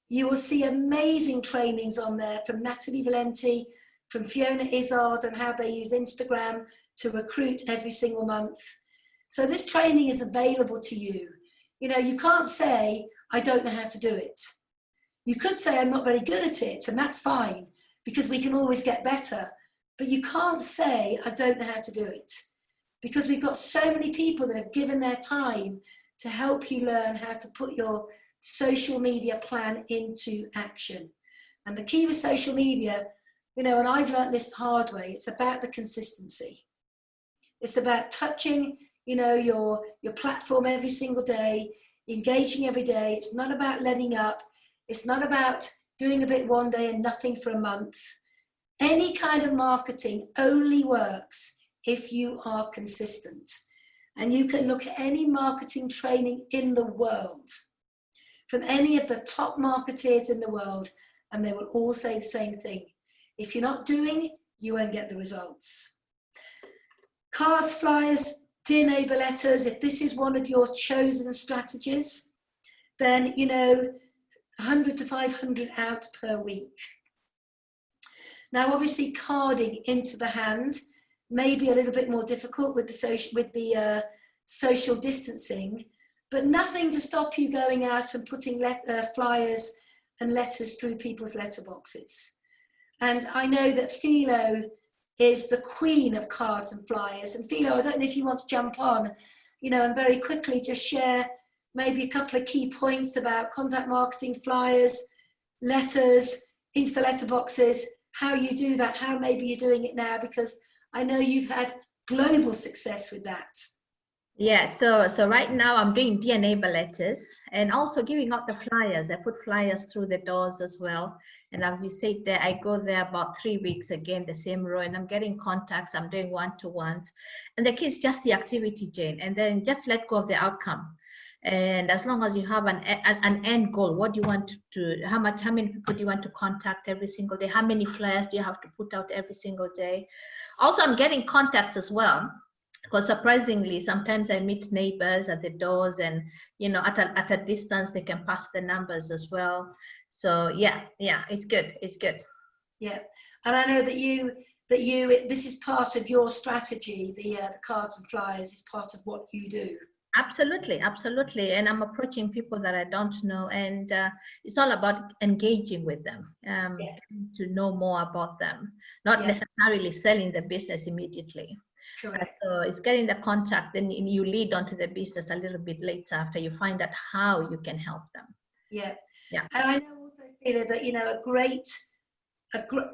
you will see amazing trainings on there from Natalie Valenti, from Fiona Izzard, and how they use Instagram to recruit every single month. So this training is available to you. You know, you can't say, I don't know how to do it. You could say, I'm not very good at it, and that's fine, because we can always get better. But you can't say, I don't know how to do it, because we've got so many people that have given their time to help you learn how to put your social media plan into action. And the key with social media, you know, and I've learned this the hard way, it's about the consistency. It's about touching, you know, your platform every single day, engaging every day. It's not about letting up. It's not about doing a bit one day and nothing for a month. Any kind of marketing only works if you are consistent. And you can look at any marketing training in the world, from any of the top marketeers in the world, and they will all say the same thing. If you're not doing, you won't get the results. Cards, flyers, dear neighbour letters, if this is one of your chosen strategies, then, you know, 100 to 500 out per week. Now, obviously, carding into the hand may be a little bit more difficult with the social distancing, but nothing to stop you going out and putting flyers and letters through people's letterboxes. And I know that Philo is the queen of cards and flyers. And Philo, I don't know if you want to jump on, you know, and very quickly just share maybe a couple of key points about contact marketing, flyers, letters, into the letterboxes, how you do that, how maybe you're doing it now, because I know you've had global success with that. Yeah, so right now I'm doing dear neighbor letters and also giving out the flyers. I put flyers through the doors as well. And as you said there, I go there about 3 weeks again, the same row, and I'm getting contacts. I'm doing one-to-ones. And the key is just the activity, Jane, and then just let go of the outcome. And as long as you have an end goal, what do you want to, how many people do you want to contact every single day? How many flyers do you have to put out every single day? Also, I'm getting contacts as well, because surprisingly sometimes I meet neighbors at the doors, and at a distance they can pass the numbers as well. So yeah, it's good. Yeah, and I know that this is part of your strategy. The cards and flyers is part of what you do. Absolutely, and I'm approaching people that I don't know, and it's all about engaging with them, Yeah, getting to know more about them, not yeah, necessarily selling the business immediately. correct. So it's getting the contact, then you lead onto the business a little bit later after you find out how you can help them. Yeah, Yeah. and I know also, Sheila, that a great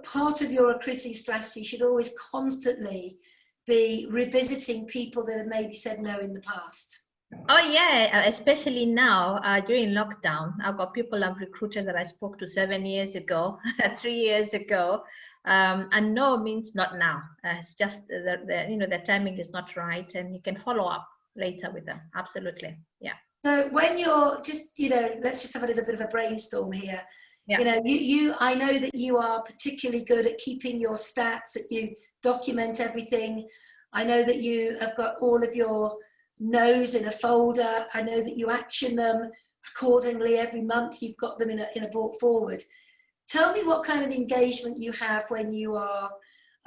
part of your recruiting strategy should always constantly be revisiting people that have maybe said no in the past. Oh yeah, especially now during lockdown. I've got people I've recruited that I spoke to 7 years ago, 3 years ago, and no means not now. It's just the timing is not right, and you can follow up later with them. Absolutely, yeah. So when you're just, let's just have a little bit of a brainstorm here. Yeah. I know that you are particularly good at keeping your stats, that you document everything. I know that you have got all of your no's in a folder. I know that you action them accordingly every month. You've got them in a brought forward. Tell me what kind of engagement you have when you are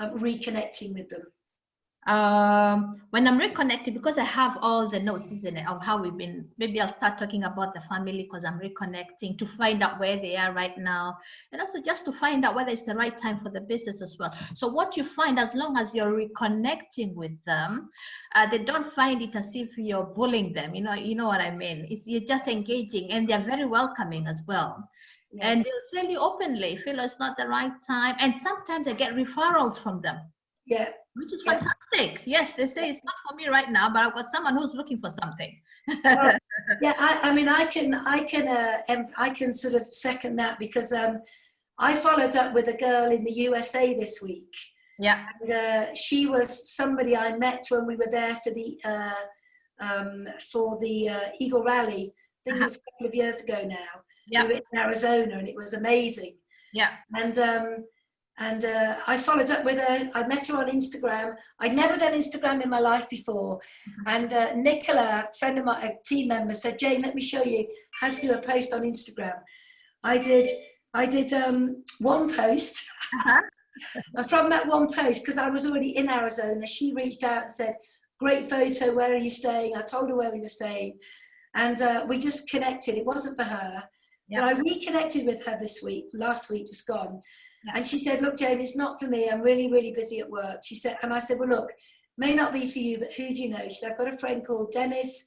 reconnecting with them. When I'm reconnected, because I have all the notes, isn't it, of how we've been, maybe I'll start talking about the family because I'm reconnecting to find out where they are right now, and also just to find out whether it's the right time for the business as well. So what you find, as long as you're reconnecting with them, they don't find it as if you're bullying them. You know what I mean? You're just engaging, and they're very welcoming as well. Yeah. And they'll tell you openly, feel it's not the right time. And sometimes I get referrals from them. Yeah. Which is Yeah. fantastic. Yes, they say it's not for me right now, but I've got someone who's looking for something. Well, yeah, I mean, I can sort of second that because I followed up with a girl in the USA this week. Yeah. And, she was somebody I met when we were there for the Eagle Rally. I think it was a couple of years ago now. Yeah. We were in Arizona, and it was amazing. Yeah. And I followed up with her. I met her on Instagram. I'd never done Instagram in my life before. And Nicola, a friend of mine, a team member, said, Jane, let me show you how to do a post on Instagram. I did one post. And from that one post, because I was already in Arizona, she reached out and said, great photo, where are you staying? I told her where we were staying. And we just connected. It wasn't for her. Yeah. But I reconnected with her last week, just gone. Yeah. And she said, look, Jane, it's not for me. I'm really, really busy at work. She said, and I said, well, look, may not be for you, but who do you know? She said, I've got a friend called Dennis.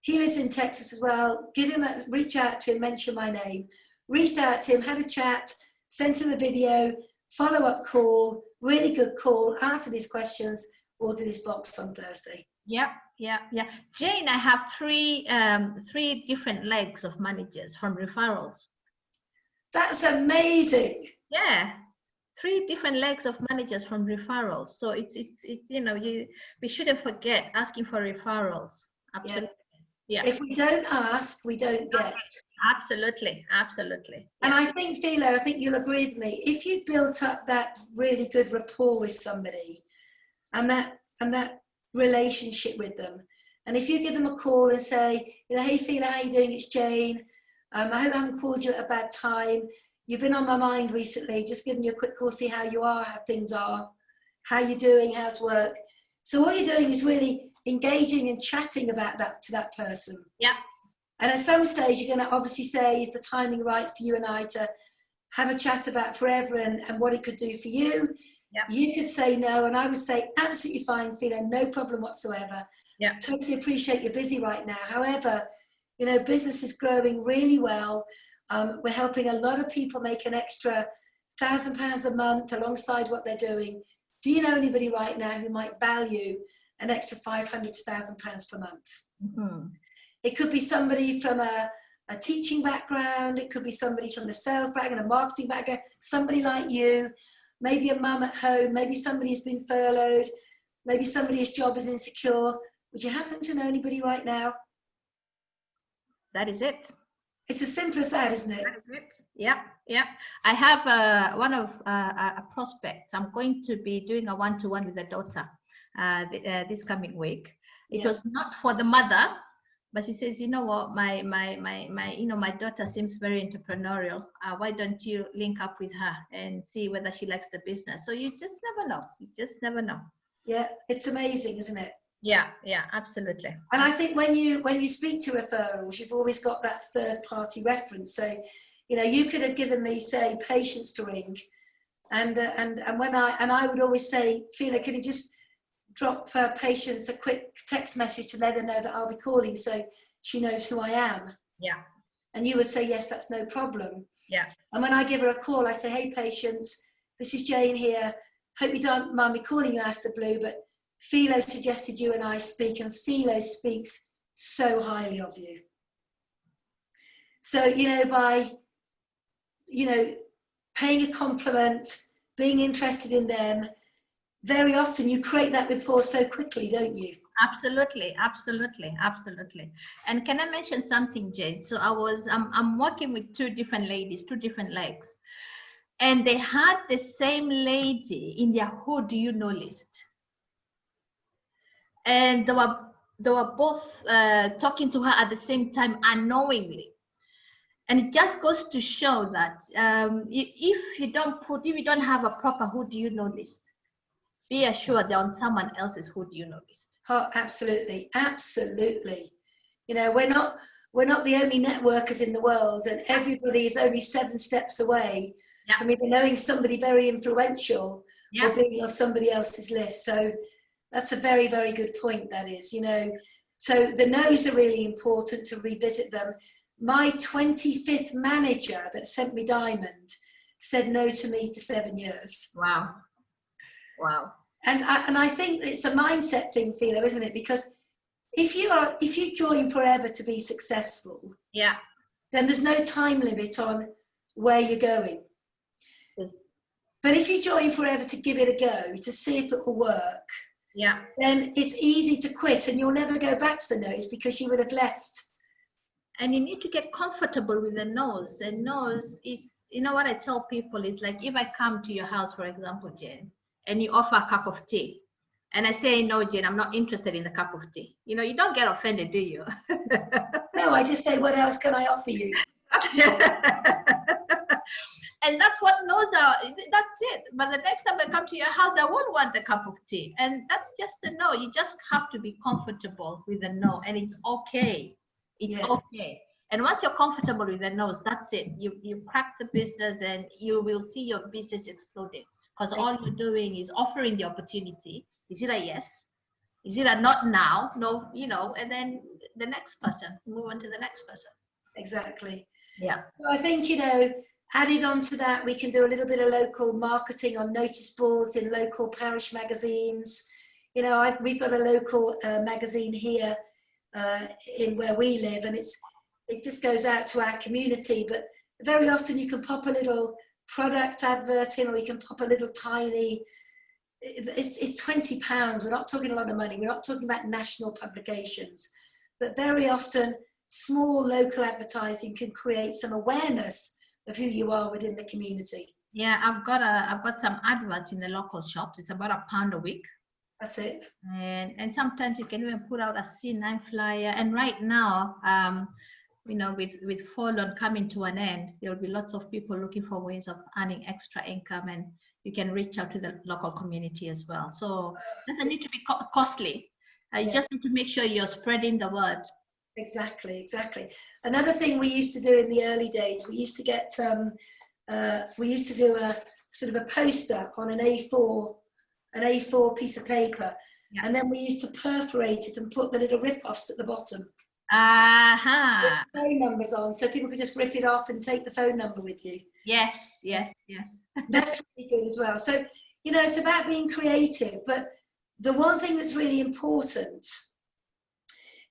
He lives in Texas as well. Reach out to him, mention my name. Reached out to him, had a chat, sent him a video, follow-up call, really good call, answered his questions, ordered his box on Thursday. Yeah. Jane, I have three different legs of managers from referrals. That's amazing. Yeah, 3 different legs of managers from referrals. So it's we shouldn't forget asking for referrals. Absolutely. Yeah. If we don't ask, we don't get. Absolutely. Yeah. And I think, Philo, I think you'll agree with me. If you've built up that really good rapport with somebody, and that relationship with them, and if you give them a call and say, hey, Philo, how you doing? It's Jane. I hope I haven't called you at a bad time. You've been on my mind recently. Just giving you a quick call, see how you are, how things are, how you're doing, how's work. So what you're doing is really engaging and chatting about that to that person. Yeah. And at some stage, you're going to obviously say, is the timing right for you and I to have a chat about forever and what it could do for you? Yep. You could say no, and I would say absolutely fine, Philo, no problem whatsoever. Yep. Totally appreciate you're busy right now. However, business is growing really well. We're helping a lot of people make an extra £1,000 a month alongside what they're doing. Do you know anybody right now who might value an extra £500 to £1,000 per month. Mhm. It could be somebody from a teaching background, it could be somebody from a sales background, a marketing background, somebody like you, maybe a mum at home, maybe somebody who's been furloughed, maybe somebody whose job is insecure. Would you happen to know anybody right now? That is it. It's as simple as that, isn't it? That is it. Yeah, yeah. I have one of a prospect. I'm going to be doing a one-to-one with a daughter this coming week. It Yeah. was not for the mother, but she says, you know what, my my daughter seems very entrepreneurial. Why don't you link up with her and see whether she likes the business? So you just never know. You just never know. Yeah, it's amazing, isn't it? Yeah, yeah, absolutely. And I think when you speak to referrals, you've always got that third party reference. So, you know, you could have given me, say, Patience to ring, and when I would always say, Fila, can you just drop Patience a quick text message to let her know that I'll be calling, so she knows who I am. Yeah. And you would say, yes, that's no problem. Yeah. And when I give her a call, I say, hey, Patience, this is Jane here. Hope you don't mind me calling you out of the blue, but Philo suggested you and I speak, and Philo speaks so highly of you. So, you know, by, you know, paying a compliment, being interested in them, very often you create that rapport so quickly, don't you? Absolutely, absolutely, absolutely. And can I mention something, Jane? So I'm working with two different ladies, two different legs, and they had the same lady in their who do you know list, and they were both talking to her at the same time unknowingly. And it just goes to show that if you don't have a proper who do you know list, be assured they're on someone else's who do you know list. Oh, absolutely, absolutely. You know, we're not the only networkers in the world, and everybody is only 7 steps away from either knowing somebody very influential or being on somebody else's list. So that's a very, very good point, that is, you know. So the no's are really important, to revisit them. My 25th manager that sent me Diamond said no to me for 7 years. Wow. Wow. And I think it's a mindset thing, Philo, isn't it? Because if you join forever to be successful, yeah, then there's no time limit on where you're going. Yes. But if you join forever to give it a go, to see if it will work, yeah, then it's easy to quit, and you'll never go back to the no's because you would have left. And you need to get comfortable with the no's. And no's is, you know what I tell people is like, if I come to your house, for example, Jane, and you offer a cup of tea, and I say, no, Jane, I'm not interested in the cup of tea. You know, you don't get offended, do you? No, I just say, what else can I offer you? And that's what no's are. That's it. But the next time I come to your house, I won't want a cup of tea. And that's just a no. You just have to be comfortable with the no, and it's okay. It's okay. And once you're comfortable with the no's, that's it. You crack the business, and you will see your business exploding. Because all you're doing is offering the opportunity. Is it a yes? Is it a not now? No, you know, and then the next person, move on to the next person. Exactly. Yeah. So I think, you know, added on to that, we can do a little bit of local marketing on notice boards in local parish magazines. You know, we've got a local magazine here in where we live, and it just goes out to our community. But very often you can pop a little product advert in, or you can pop a little tiny, it's £20. We're not talking a lot of money. We're not talking about national publications, but very often small local advertising can create some awareness of who you are within the community. Yeah, I've got some adverts in the local shops. It's about £1 a week. That's it. And sometimes you can even put out a C9 flyer. And right now, you know, with fall on coming to an end, there will be lots of people looking for ways of earning extra income, and you can reach out to the local community as well. So it doesn't need to be costly. You just need to make sure you're spreading the word. Exactly, exactly. Another thing we used to do in the early days, we used to get, we used to do a sort of a poster on an A4 piece of paper, and then we used to perforate it and put the little rip-offs at the bottom. Aha. With phone numbers on, so people could just rip it off and take the phone number with you. Yes, yes, yes. That's really good as well. So, you know, it's about being creative, but the one thing that's really important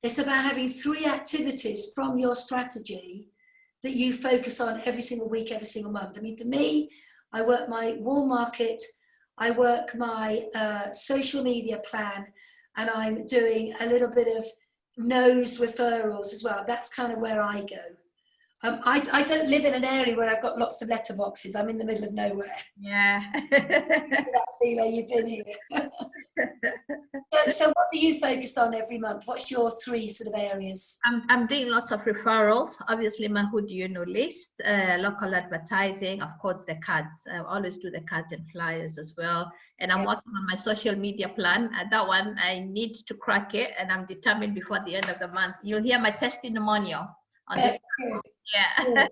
is about having 3 activities from your strategy that you focus on every single week, every single month. I mean, for me, I work my wall market, I work my social media plan, and I'm doing a little bit of nose referrals as well. That's kind of where I go. I don't live in an area where I've got lots of letterboxes. I'm in the middle of nowhere. Yeah. That feeling, you've been here. So what do you focus on every month? What's your 3 sort of areas? I'm doing lots of referrals. Obviously, my who do you know list, local advertising, of course, the cards. I always do the cards and flyers as well. And I'm working on my social media plan. That one, I need to crack it, and I'm determined before the end of the month. You'll hear my testimonial on this. Yeah. Good.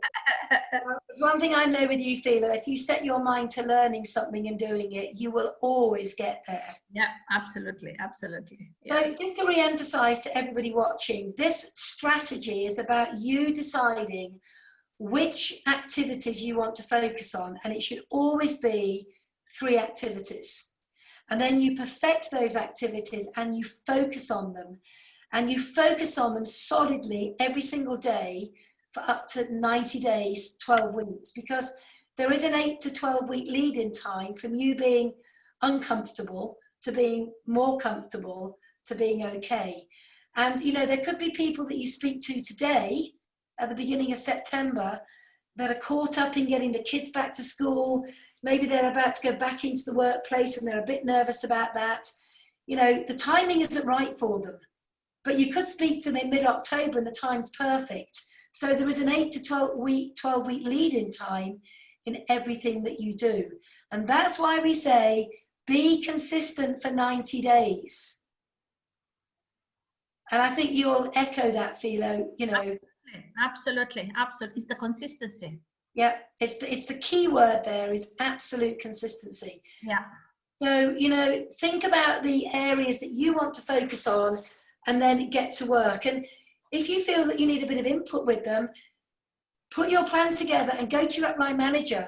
Well, there's one thing I know with you, Phila, if you set your mind to learning something and doing it, you will always get there. Yeah, absolutely, absolutely. Yeah. So just to re-emphasize to everybody watching, this strategy is about you deciding which activities you want to focus on, and it should always be 3 activities. And then you perfect those activities and you focus on them. And you focus on them solidly every single day for up to 90 days, 12 weeks, because there is an 8 to 12 week lead in time from you being uncomfortable to being more comfortable to being okay. And, you know, there could be people that you speak to today at the beginning of September that are caught up in getting the kids back to school. Maybe they're about to go back into the workplace and they're a bit nervous about that. You know, the timing isn't right for them. But you could speak to them in mid-October and the time's perfect. So there is an 8 to 12 week lead in time in everything that you do. And that's why we say, be consistent for 90 days. And I think you'll echo that, Philo, you know. Absolutely, absolutely. It's the consistency. Yeah, it's the key word there is absolute consistency. Yeah. So, you know, think about the areas that you want to focus on and then get to work. And if you feel that you need a bit of input with them, put your plan together and go to your upline manager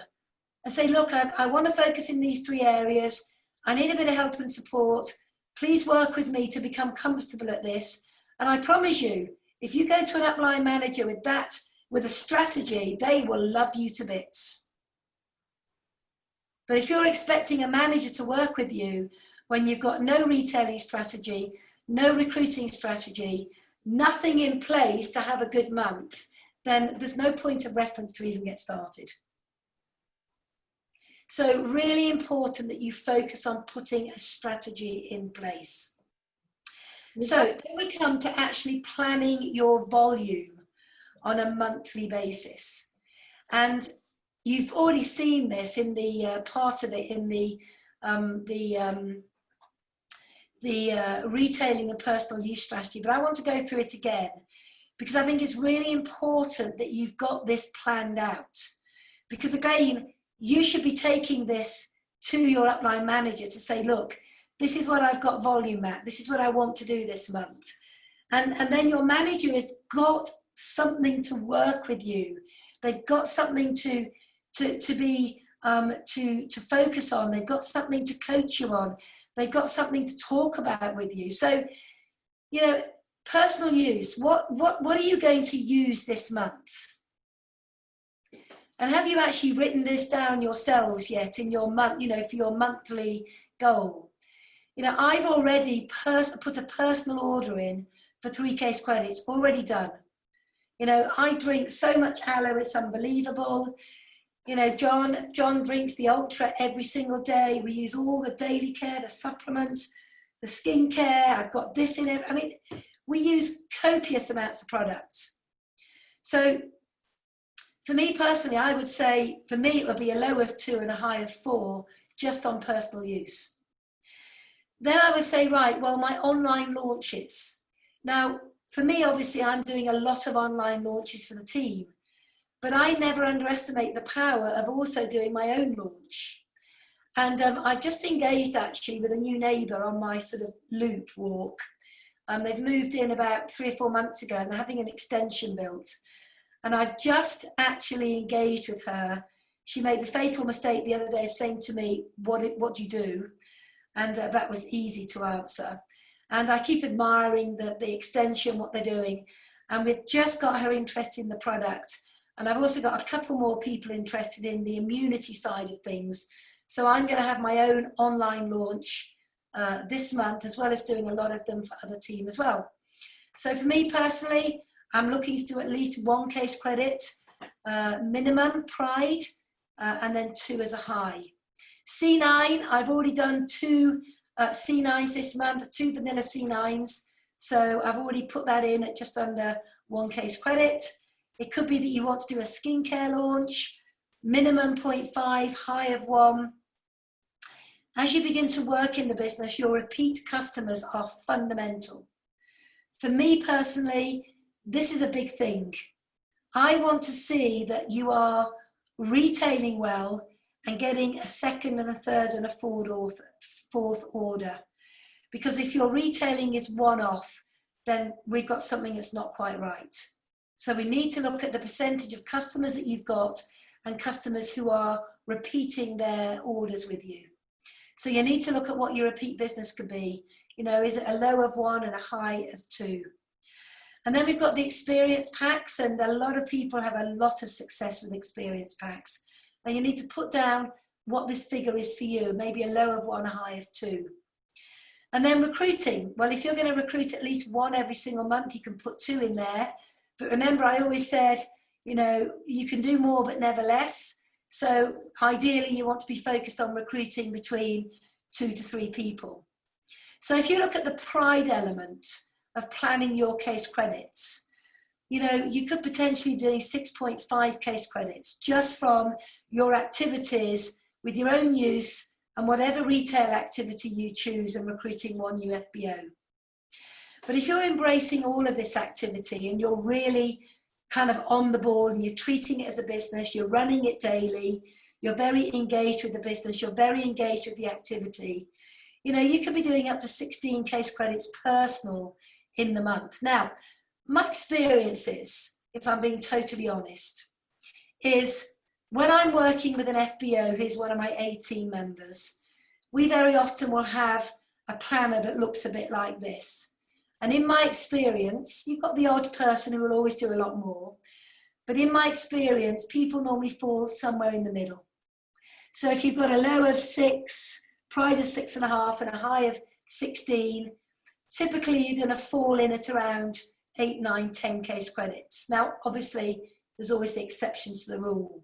and say, look, I want to focus in these 3 areas. I need a bit of help and support. Please work with me to become comfortable at this. And I promise you, if you go to an upline manager with a strategy, they will love you to bits. But if you're expecting a manager to work with you when you've got no retailing strategy, no recruiting strategy, nothing in place to have a good month, then there's no point of reference to even get started. So really important that you focus on putting a strategy in place. So then we come to actually planning your volume on a monthly basis. And you've already seen this in the part of it in the retailing and personal use strategy, but I want to go through it again because I think it's really important that you've got this planned out, because again, you should be taking this to your upline manager to say, look, this is what I've got volume at, this is what I want to do this month. And then your manager has got something to work with you. They've got something to focus on. They've got something to coach you on. They've got something to talk about with you. So, you know, personal use, what are you going to use this month? And have you actually written this down yourselves yet in your month, you know, for your monthly goal? You know, I've already put a personal order in for 3 case credits, already done. You know, I drink so much aloe, it's unbelievable. You know, John drinks the Ultra every single day. We use all the daily care, the supplements, the skincare. I've got this in it. I mean, we use copious amounts of products. So for me personally, I would say, for me, it would be a low of 2 and a high of 4 just on personal use. Then I would say, right, well, my online launches. Now, for me, obviously, I'm doing a lot of online launches for the team. But I never underestimate the power of also doing my own launch. And I've just engaged actually with a new neighbour on my sort of loop walk. They've moved in about 3 or 4 months ago and they're having an extension built. And I've just actually engaged with her. She made the fatal mistake the other day of saying to me, what do you do? And that was easy to answer. And I keep admiring the extension, what they're doing. And we've just got her interested in the product. And I've also got a couple more people interested in the immunity side of things. So I'm going to have my own online launch this month, as well as doing a lot of them for other team as well. So for me personally, I'm looking to do at least 1 case credit, minimum Pride, and then 2 as a high. C9, I've already done 2 C9s this month, 2 vanilla C9s. So I've already put that in at just under 1 case credit. It could be that you want to do a skincare launch, minimum 0.5, high of 1. As you begin to work in the business, your repeat customers are fundamental. For me personally, this is a big thing. I want to see that you are retailing well and getting a second and a third and a fourth order. Because if your retailing is one-off, then we've got something that's not quite right. So we need to look at the percentage of customers that you've got and customers who are repeating their orders with you. So you need to look at what your repeat business could be. You know, is it a low of 1 and a high of 2? And then we've got the experience packs, and a lot of people have a lot of success with experience packs. And you need to put down what this figure is for you, maybe a low of 1, a high of 2. And then recruiting. Well, if you're going to recruit at least 1 every single month, you can put 2 in there. But remember, I always said, you know, you can do more, but never less. So ideally, you want to be focused on recruiting between 2 to 3 people. So if you look at the Pride element of planning your case credits, you know, you could potentially do 6.5 case credits just from your activities with your own use and whatever retail activity you choose and recruiting 1 new FBO. But if you're embracing all of this activity and you're really kind of on the ball and you're treating it as a business, you're running it daily, you're very engaged with the business, you're very engaged with the activity, you know, you could be doing up to 16 case credits personal in the month. Now, my experience is, if I'm being totally honest, is when I'm working with an FBO who's one of my A team members, we very often will have a planner that looks a bit like this. And in my experience, you've got the odd person who will always do a lot more. But in my experience, people normally fall somewhere in the middle. So if you've got a low of 6, Pride of 6.5 and a high of 16, typically you're going to fall in at around 8, 9, 10 case credits. Now, obviously, there's always the exception to the rule.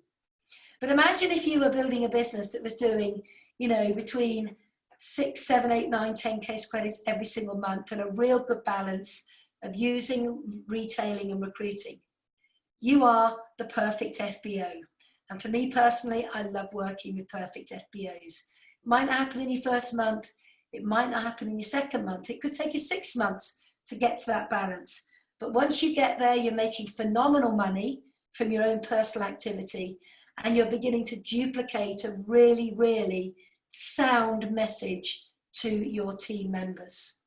But imagine if you were building a business that was doing, you know, between 6, 7, 8, 9, 10 case credits every single month and a real good balance of using, retailing and recruiting. You are the perfect FBO. And for me personally, I love working with perfect FBOs. It might not happen in your first month. It might not happen in your second month. It could take you 6 months to get to that balance. But once you get there, you're making phenomenal money from your own personal activity, and you're beginning to duplicate a really, really sound message to your team members.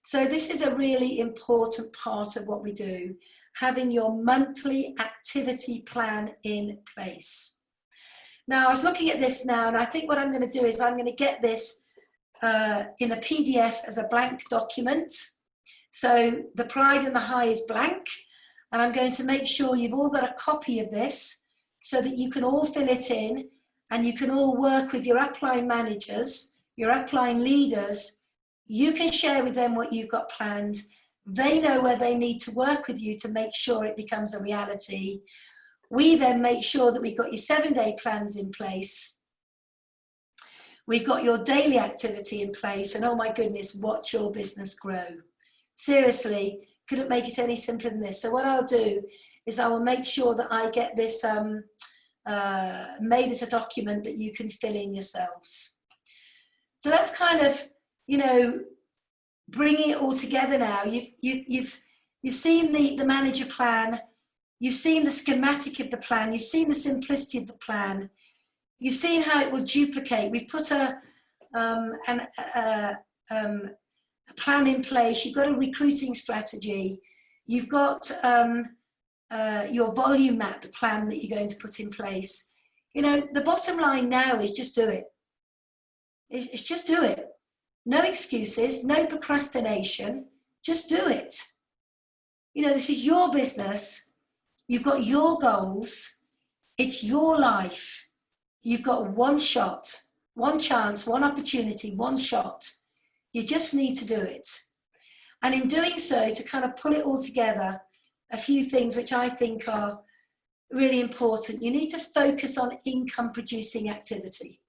So this is a really important part of what we do, having your monthly activity plan in place. Now, I was looking at this now, and I think what I'm going to do is I'm going to get this in a PDF as a blank document. So the Pride and the High is blank, and I'm going to make sure you've all got a copy of this so that you can all fill it in and you can all work with your upline managers, your upline leaders. You can share with them what you've got planned. They know where they need to work with you to make sure it becomes a reality. We then make sure that we've got your 7-day plans in place. We've got your daily activity in place, and oh my goodness, watch your business grow. Seriously, couldn't make it any simpler than this. So what I'll do is I will make sure that I get this made as a document that you can fill in yourselves. So that's kind of, you know, bringing it all together now. You've seen the manager plan, you've seen the schematic of the plan, you've seen the simplicity of the plan, you've seen how it will duplicate. We've put a plan in place. You've got a recruiting strategy. You've got your volume map plan that you're going to put in place. You know, the bottom line now is just do it. It's just do it. No excuses, no procrastination, just do it. You know, this is your business. You've got your goals. It's your life. You've got one shot, one chance, one opportunity, one shot. You just need to do it. And in doing so, to kind of pull it all together, a few things which I think are really important. You need to focus on income producing activity.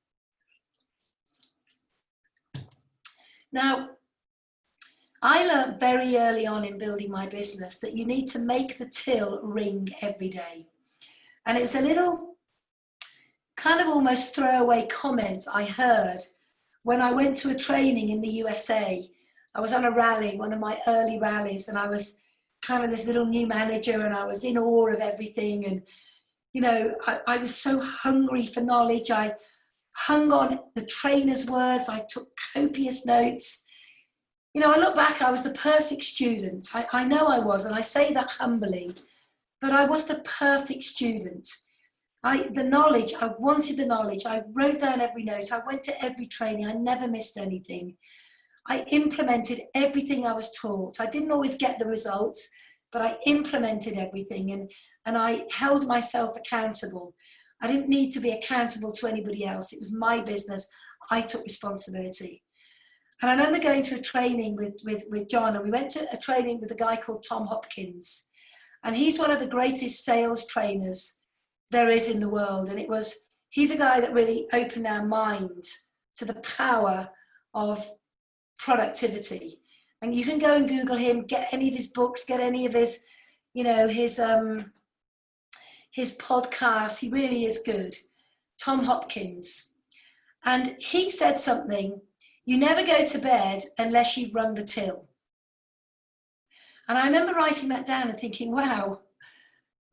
Now, I learned very early on in building my business that you need to make the till ring every day. And it was a little kind of almost throwaway comment I heard when I went to a training in the USA. I was on a rally, one of my early rallies, and I was kind of this little new manager, and I was in awe of everything. And, you know, I was so hungry for knowledge. I hung on the trainer's words. I took copious notes. You know, I look back, I was the perfect student. I know I was, and I say that humbly, but I was the perfect student. The knowledge, I wanted the knowledge. I wrote down every note. I went to every training. I never missed anything. I implemented everything I was taught. I didn't always get the results, but I implemented everything, and I held myself accountable. I didn't need to be accountable to anybody else. It was my business. I took responsibility. And I remember going to a training with John, and we went to a training with a guy called Tom Hopkins. And he's one of the greatest sales trainers there is in the world. And he's a guy that really opened our mind to the power of productivity. And you can go and Google him, get any of his books, get any of his, you know, his podcasts. He really is good. Tom Hopkins. And he said something: you never go to bed unless you've rung the till. And I remember writing that down and thinking, wow,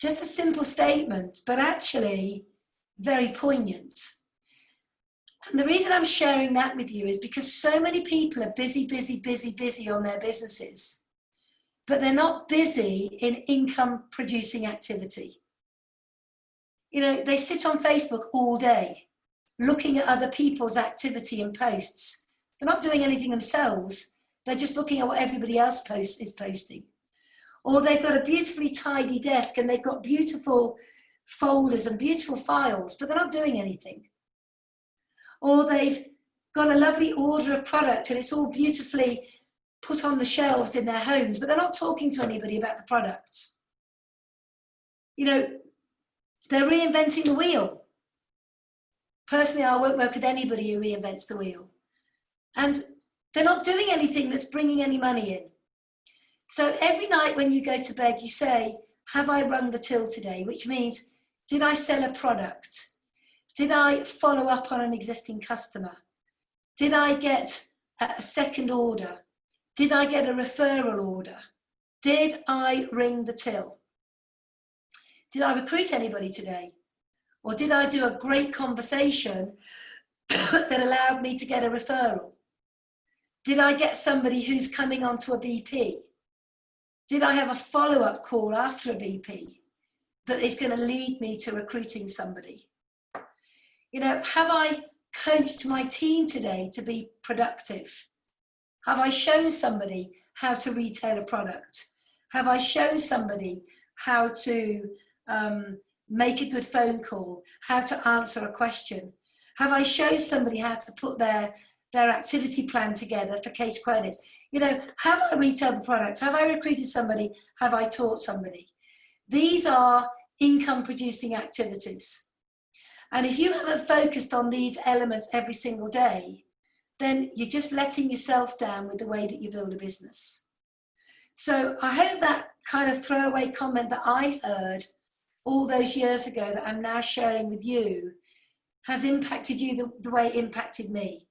just a simple statement, but actually very poignant. And the reason I'm sharing that with you is because so many people are busy on their businesses, but they're not busy in income producing activity. You know, they sit on Facebook all day looking at other people's activity and posts. They're not doing anything themselves. They're just looking at what everybody else is posting. Or they've got a beautifully tidy desk and they've got beautiful folders and beautiful files, but they're not doing anything. Or they've got a lovely order of product and it's all beautifully put on the shelves in their homes, but they're not talking to anybody about the product. You know, they're reinventing the wheel. Personally, I won't work with anybody who reinvents the wheel. And they're not doing anything that's bringing any money in. So every night when you go to bed, you say, have I rung the till today? Which means, did I sell a product? Did I follow up on an existing customer? Did I get a second order? Did I get a referral order? Did I ring the till? Did I recruit anybody today? Or did I do a great conversation that allowed me to get a referral? Did I get somebody who's coming onto a BP? Did I have a follow-up call after a BP that is going to lead me to recruiting somebody? You know, have I coached my team today to be productive? Have I shown somebody how to retail a product? Have I shown somebody how to make a good phone call, how to answer a question? Have I shown somebody how to put their activity plan together for case credits? You know, have I retailed the product? Have I recruited somebody? Have I taught somebody? These are income producing activities. And if you haven't focused on these elements every single day, then you're just letting yourself down with the way that you build a business. So I hope that kind of throwaway comment that I heard all those years ago that I'm now sharing with you has impacted you the way it impacted me.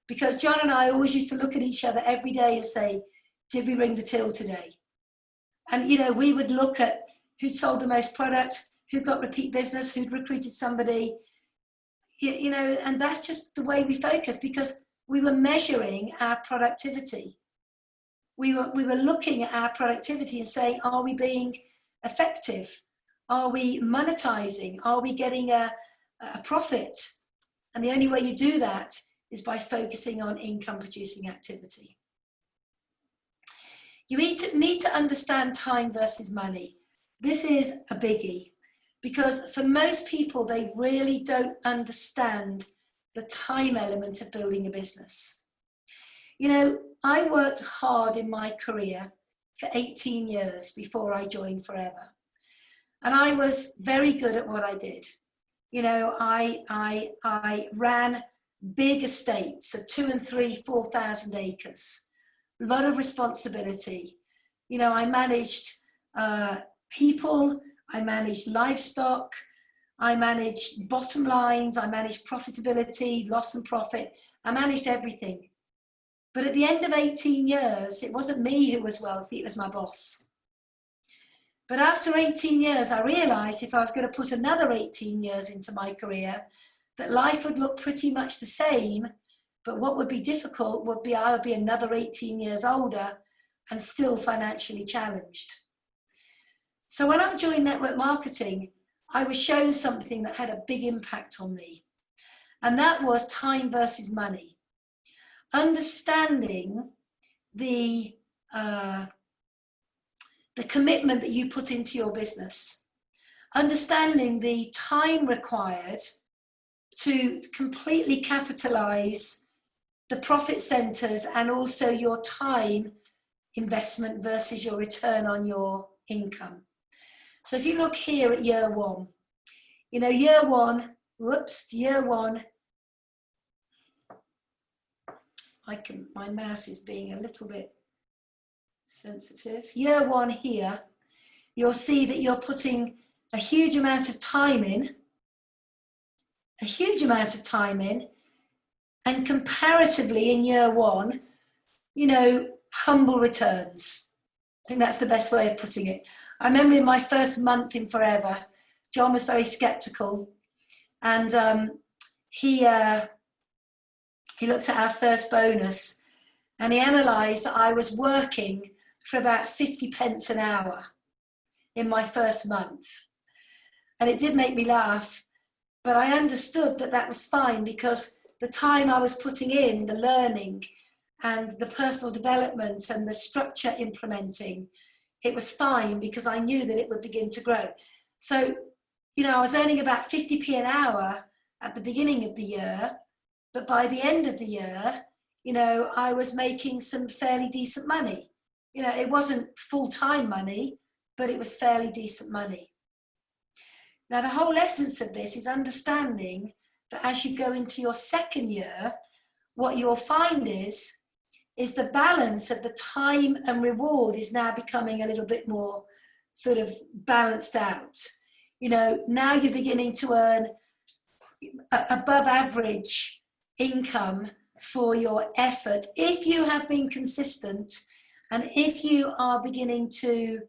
Because John and I always used to look at each other every day and say, did we ring the till today? And, you know, we would look at who'd sold the most product, who got repeat business, who'd recruited somebody, you know, and that's just the way we focus, because we were measuring our productivity. We were looking at our productivity and saying, are we being effective? Are we monetizing? Are we getting a profit? And the only way you do that is by focusing on income producing activity. You need to understand time versus money. This is a biggie because for most people, they really don't understand the time element of building a business. You know, I worked hard in my career for 18 years before I joined Forever. And I was very good at what I did. You know, I ran big estates of 2,000 and 3,000, 4,000 acres, a lot of responsibility. You know, I managed people, I managed livestock, I managed bottom lines, I managed profitability, loss and profit, I managed everything. But at the end of 18 years, it wasn't me who was wealthy, it was my boss. But after 18 years, I realized if I was going to put another 18 years into my career, that life would look pretty much the same, but what would be difficult would be I would be another 18 years older and still financially challenged. So when I joined network marketing, I was shown something that had a big impact on me. And that was time versus money. Understanding the commitment that you put into your business, understanding the time required to completely capitalize the profit centers and also your time investment versus your return on your income. So if you look here at year one, you know, year one, my mouse is being a little bit sensitive. Year one here, you'll see that you're putting a huge amount of time in, and comparatively in year one, you know, humble returns. I think that's the best way of putting it. I remember in my first month in Forever, John was very skeptical, and he looked at our first bonus and he analysed that I was working for about 50 pence an hour in my first month. And it did make me laugh, but I understood that that was fine because the time I was putting in, the learning and the personal development and the structure implementing, it was fine because I knew that it would begin to grow. So, you know, I was earning about 50p an hour at the beginning of the year, but by the end of the year, you know, I was making some fairly decent money. You know, it wasn't full-time money, but it was fairly decent money. Now, the whole essence of this is understanding that as you go into your second year, what you'll find is the balance of the time and reward is now becoming a little bit more sort of balanced out. You know, now you're beginning to earn above average income for your effort if you have been consistent and if you are beginning to,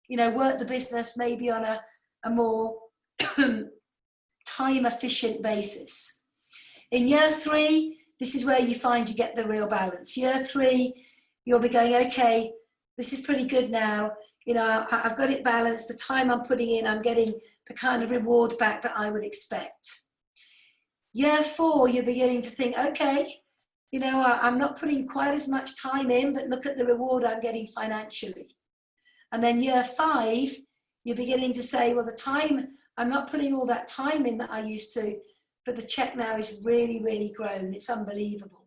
you know, work the business maybe on a more time efficient basis. In year three, this is where you find you get the real balance. Year three, you'll be going, okay, this is pretty good now. You know, I've got it balanced. The time I'm putting in, I'm getting the kind of reward back that I would expect. Year four, you're beginning to think, okay, you know, I'm not putting quite as much time in, but look at the reward I'm getting financially. And then year five, you're beginning to say, well, the time, I'm not putting all that time in that I used to, but the check now is really, really grown. It's unbelievable.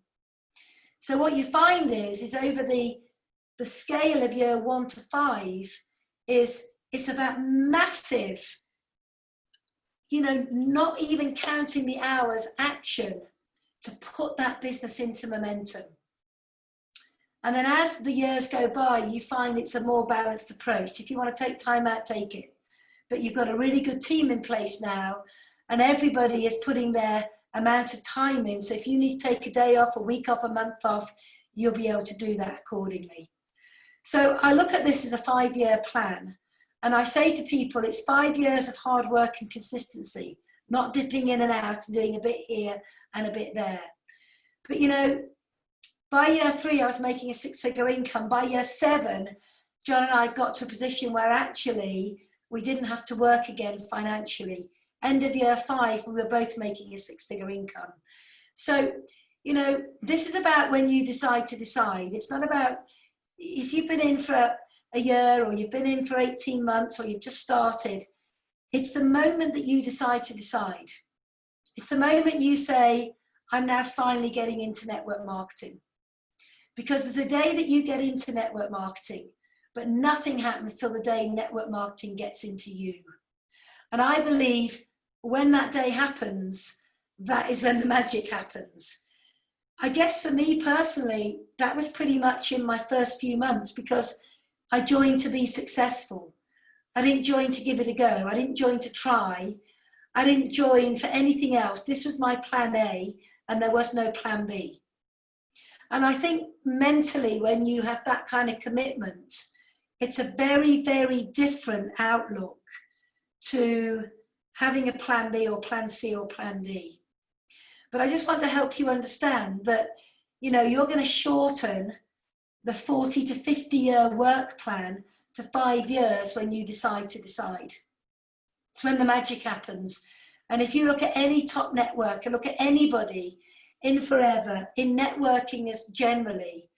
So what you find is over the scale of year 1 to 5 it's about massive, you know, not even counting the hours, action to put that business into momentum. And then as the years go by, you find it's a more balanced approach. If you want to take time out, take it. But you've got a really good team in place now, and everybody is putting their amount of time in. So if you need to take a day off, a week off, a month off, you'll be able to do that accordingly. So I look at this as a 5-year plan. And I say to people, it's 5 years of hard work and consistency, not dipping in and out and doing a bit here and a bit there. But, you know, by year 3, I was making a 6-figure income. By year 7, John and I got to a position where actually we didn't have to work again financially. End of year 5, we were both making a 6-figure income. So, you know, this is about when you decide to decide. It's not about if you've been in for a year or you've been in for 18 months or you've just started. It's the moment that you decide to decide. It's the moment you say, I'm now finally getting into network marketing. Because there's a day that you get into network marketing, but nothing happens till the day network marketing gets into you. And I believe when that day happens, that is when the magic happens. I guess for me personally, that was pretty much in my first few months, because I joined to be successful. I didn't join to give it a go. I didn't join to try. I didn't join for anything else. This was my plan A, and there was no plan B. And I think mentally, when you have that kind of commitment, it's a very, very different outlook to having a plan B or plan C or plan D. But I just want to help you understand that, you know, you're going to shorten the 40 to 50 year work plan to 5 years when you decide to decide. It's when the magic happens. And if you look at any top networker, look at anybody in forever, in networking as generally,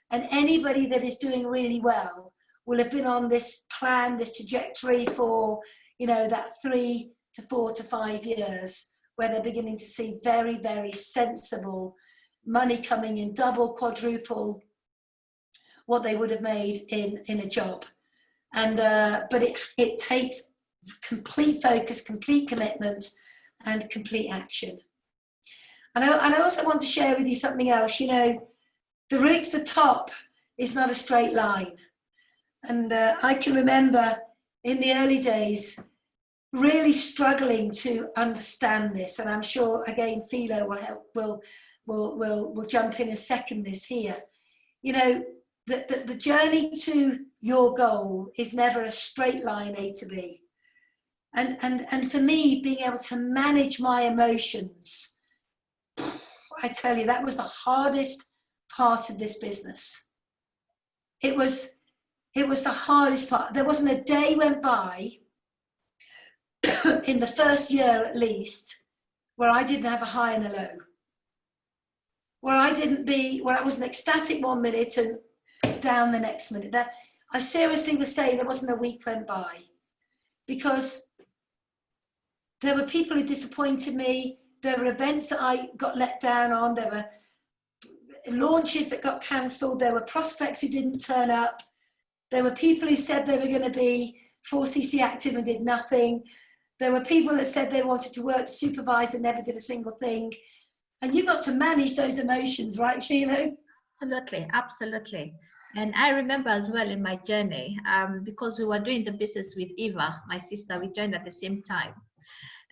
and anybody that is doing really well will have been on this plan, this trajectory for, you know, that 3 to 4 to 5 years, where they're beginning to see very, very sensible money coming in, double, quadruple what they would have made in a job. And but it takes complete focus, complete commitment, and complete action. And I also want to share with you something else. You know, the route to the top is not a straight line. And I can remember in the early days really struggling to understand this. And I'm sure, again, Philo will help, will jump in and second this here. You know, the journey to your goal is never a straight line A to B. And for me, being able to manage my emotions, I tell you, that was the hardest part of this business. It was the hardest part. There wasn't a day went by in the first year at least where I didn't have a high and a low. Where I wasn't ecstatic 1 minute and down the next minute. That I seriously was saying there wasn't a week went by, because there were people who disappointed me. There were events that I got let down on. There were launches that got cancelled. There were prospects who didn't turn up. There were people who said they were going to be 4cc active and did nothing. There were people that said they wanted to work to supervise and never did a single thing. And you got to manage those emotions, right, Philo? Absolutely, absolutely. And I remember as well in my journey, because we were doing the business with Eva, my sister, we joined at the same time.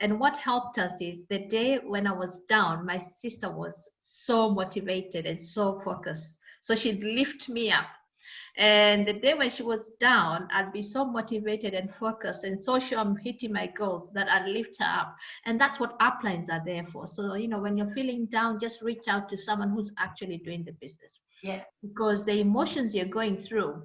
And what helped us is the day when I was down, my sister was so motivated and so focused. So she'd lift me up. And the day when she was down, I'd be so motivated and focused and so sure I'm hitting my goals that I'd lift her up. And that's what uplines are there for. So, you know, when you're feeling down, just reach out to someone who's actually doing the business. Yeah. Because the emotions you're going through,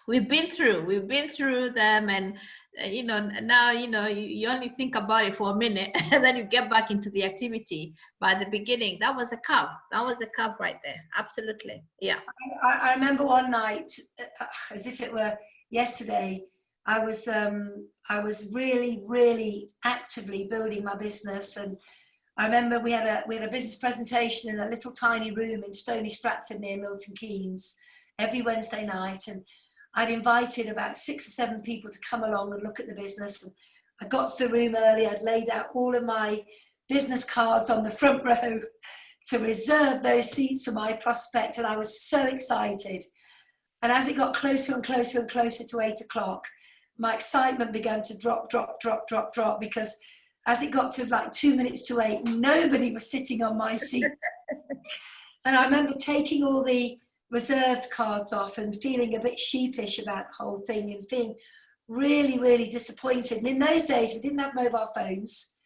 we've been through them, and you know, now, you know, you only think about it for a minute and then you get back into the activity. But at the beginning, that was the curve right there. Absolutely. Yeah. I remember one night, as if it were yesterday, I was really, really actively building my business. And I remember we had a business presentation in a little tiny room in Stony Stratford near Milton Keynes every Wednesday night. And I'd invited about 6 or 7 people to come along and look at the business. And I got to the room early. I'd laid out all of my business cards on the front row to reserve those seats for my prospect. And I was so excited. And as it got closer and closer and closer to 8 o'clock, my excitement began to drop, because as it got to like 2 minutes to 8, nobody was sitting on my seat. And I remember taking all the reserved cards off and feeling a bit sheepish about the whole thing and being really, really disappointed. And in those days, we didn't have mobile phones.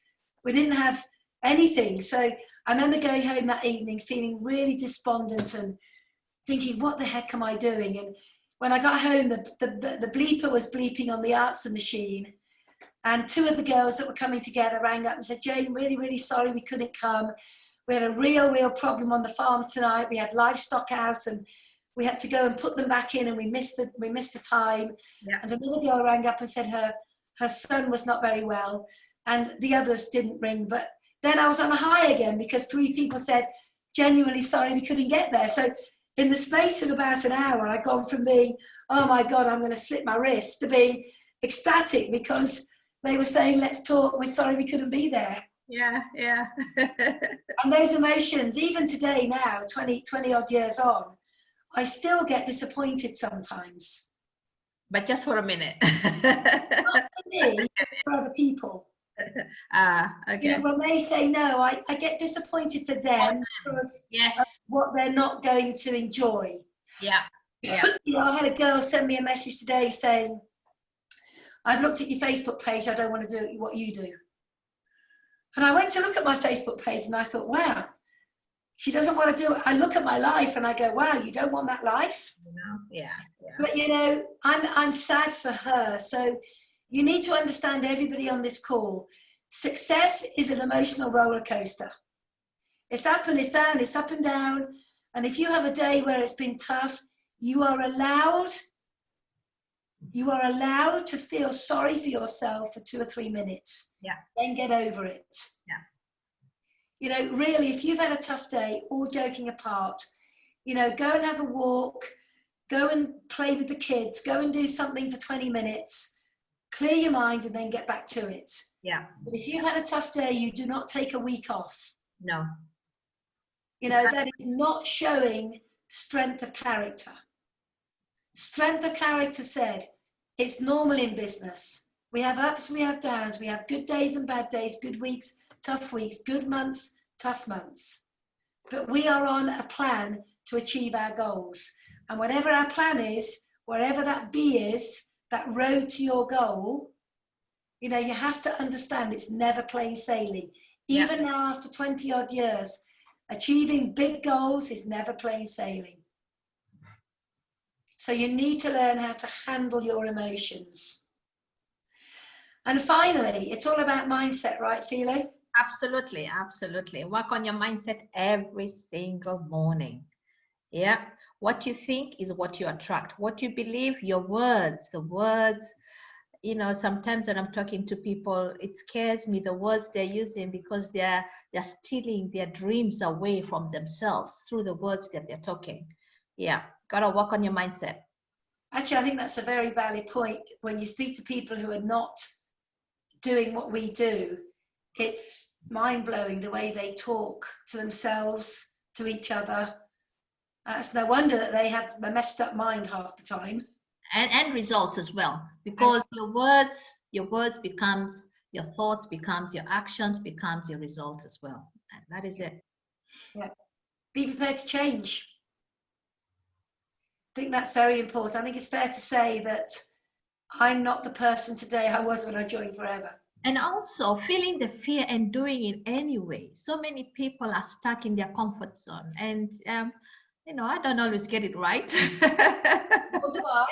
We didn't have anything. So I remember going home that evening feeling really despondent and thinking, what the heck am I doing? And when I got home, the bleeper was bleeping on the answer machine. And 2 of the girls that were coming together rang up and said, Jane, really, really sorry we couldn't come. We had a real problem on the farm tonight. We had livestock out and we had to go and put them back in, and we missed the time. Yeah. And another girl rang up and said her son was not very well, and the others didn't ring. But then I was on a high again because 3 people said, genuinely sorry, we couldn't get there. So in the space of about an hour, I'd gone from being, oh my God, I'm going to slip my wrist, to being ecstatic because they were saying, let's talk, we're sorry we couldn't be there. Yeah. And those emotions, even today now, 20 odd years on, I still get disappointed sometimes. But just for a minute. Not for me, but for other people. Okay. You know, when they say no, I get disappointed for them because Yes. of what they're not going to enjoy. Yeah. You know, I had a girl send me a message today saying, I've looked at your Facebook page, I don't want to do what you do. And I went to look at my Facebook page and I thought, wow, she doesn't want to do it. I look at my life and I go, wow, you don't want that life? Yeah. But you know, I'm sad for her. So you need to understand, everybody on this call, success is an emotional roller coaster. It's up and it's down, it's up and down. And if you have a day where it's been tough, you are allowed to feel sorry for yourself for 2 or 3 minutes. Yeah. Then get over it. Yeah. You know, really, if you've had a tough day, all joking apart, you know, go and have a walk, go and play with the kids, go and do something for 20 minutes, clear your mind and then get back to it. Yeah. But if you've had a tough day, you do not take a week off. No. You know, that is not showing strength of character. Strength of character said, it's normal in business. We have ups, we have downs, we have good days and bad days, good weeks, tough weeks, good months, tough months. But we are on a plan to achieve our goals. And whatever our plan is, wherever that B is, that road to your goal, you know, you have to understand it's never plain sailing. Even now, after 20 odd years, achieving big goals is never plain sailing. So you need to learn how to handle your emotions. And finally, it's all about mindset, right, Philo? Absolutely. Work on your mindset every single morning. Yeah. What you think is what you attract. What you believe, your words, the words, you know, sometimes when I'm talking to people, it scares me, the words they're using, because they're stealing their dreams away from themselves through the words that they're talking. Yeah. Gotta work on your mindset. Actually, I think that's a very valid point. When you speak to people who are not doing what we do, it's mind-blowing the way they talk to themselves, to each other. It's no wonder that they have a messed up mind half the time. And results as well, because your words becomes your thoughts, becomes your actions, becomes your results as well. And that is it. Yeah. Be prepared to change. I think that's very important. I think it's fair to say that I'm not the person today I was when I joined Forever. And also feeling the fear and doing it anyway. So many people are stuck in their comfort zone, and you know, I don't always get it right. What do I?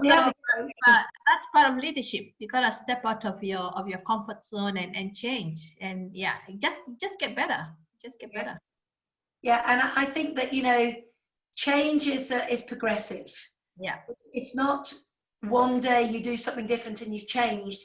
That's part of leadership. You gotta step out of your comfort zone and change. And yeah, just get better. Just get better. Yeah, and I think that, you know, change is progressive. Yeah. It's not one day you do something different and you've changed.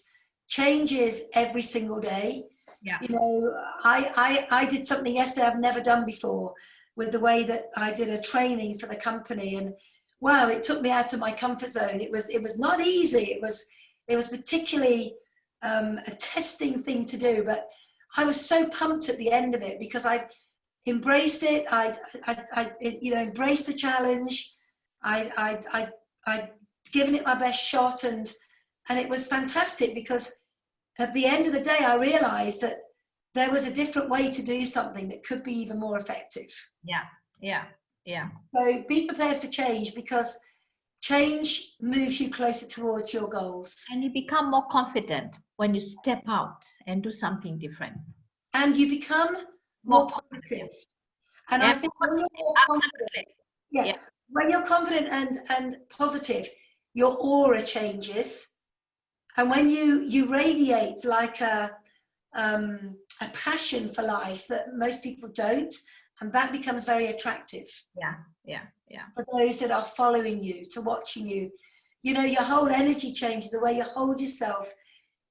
Change is every single day. Yeah. You know, I did something yesterday I've never done before, with the way that I did a training for the company, and wow, it took me out of my comfort zone. It was not easy. It was particularly a testing thing to do, but I was so pumped at the end of it because I embraced it. I you know, embraced the challenge. I'd given it my best shot, and it was fantastic, because at the end of the day, I realized that there was a different way to do something that could be even more effective. Yeah. So be prepared for change, because change moves you closer towards your goals. And you become more confident when you step out and do something different. And you become more positive. And I think when you're more confident, when you're confident and positive, your aura changes. And when you radiate like a a passion for life that most people don't, and that becomes very attractive. Yeah. For those that are following you, to watching you, you know, your whole energy changes, the way you hold yourself.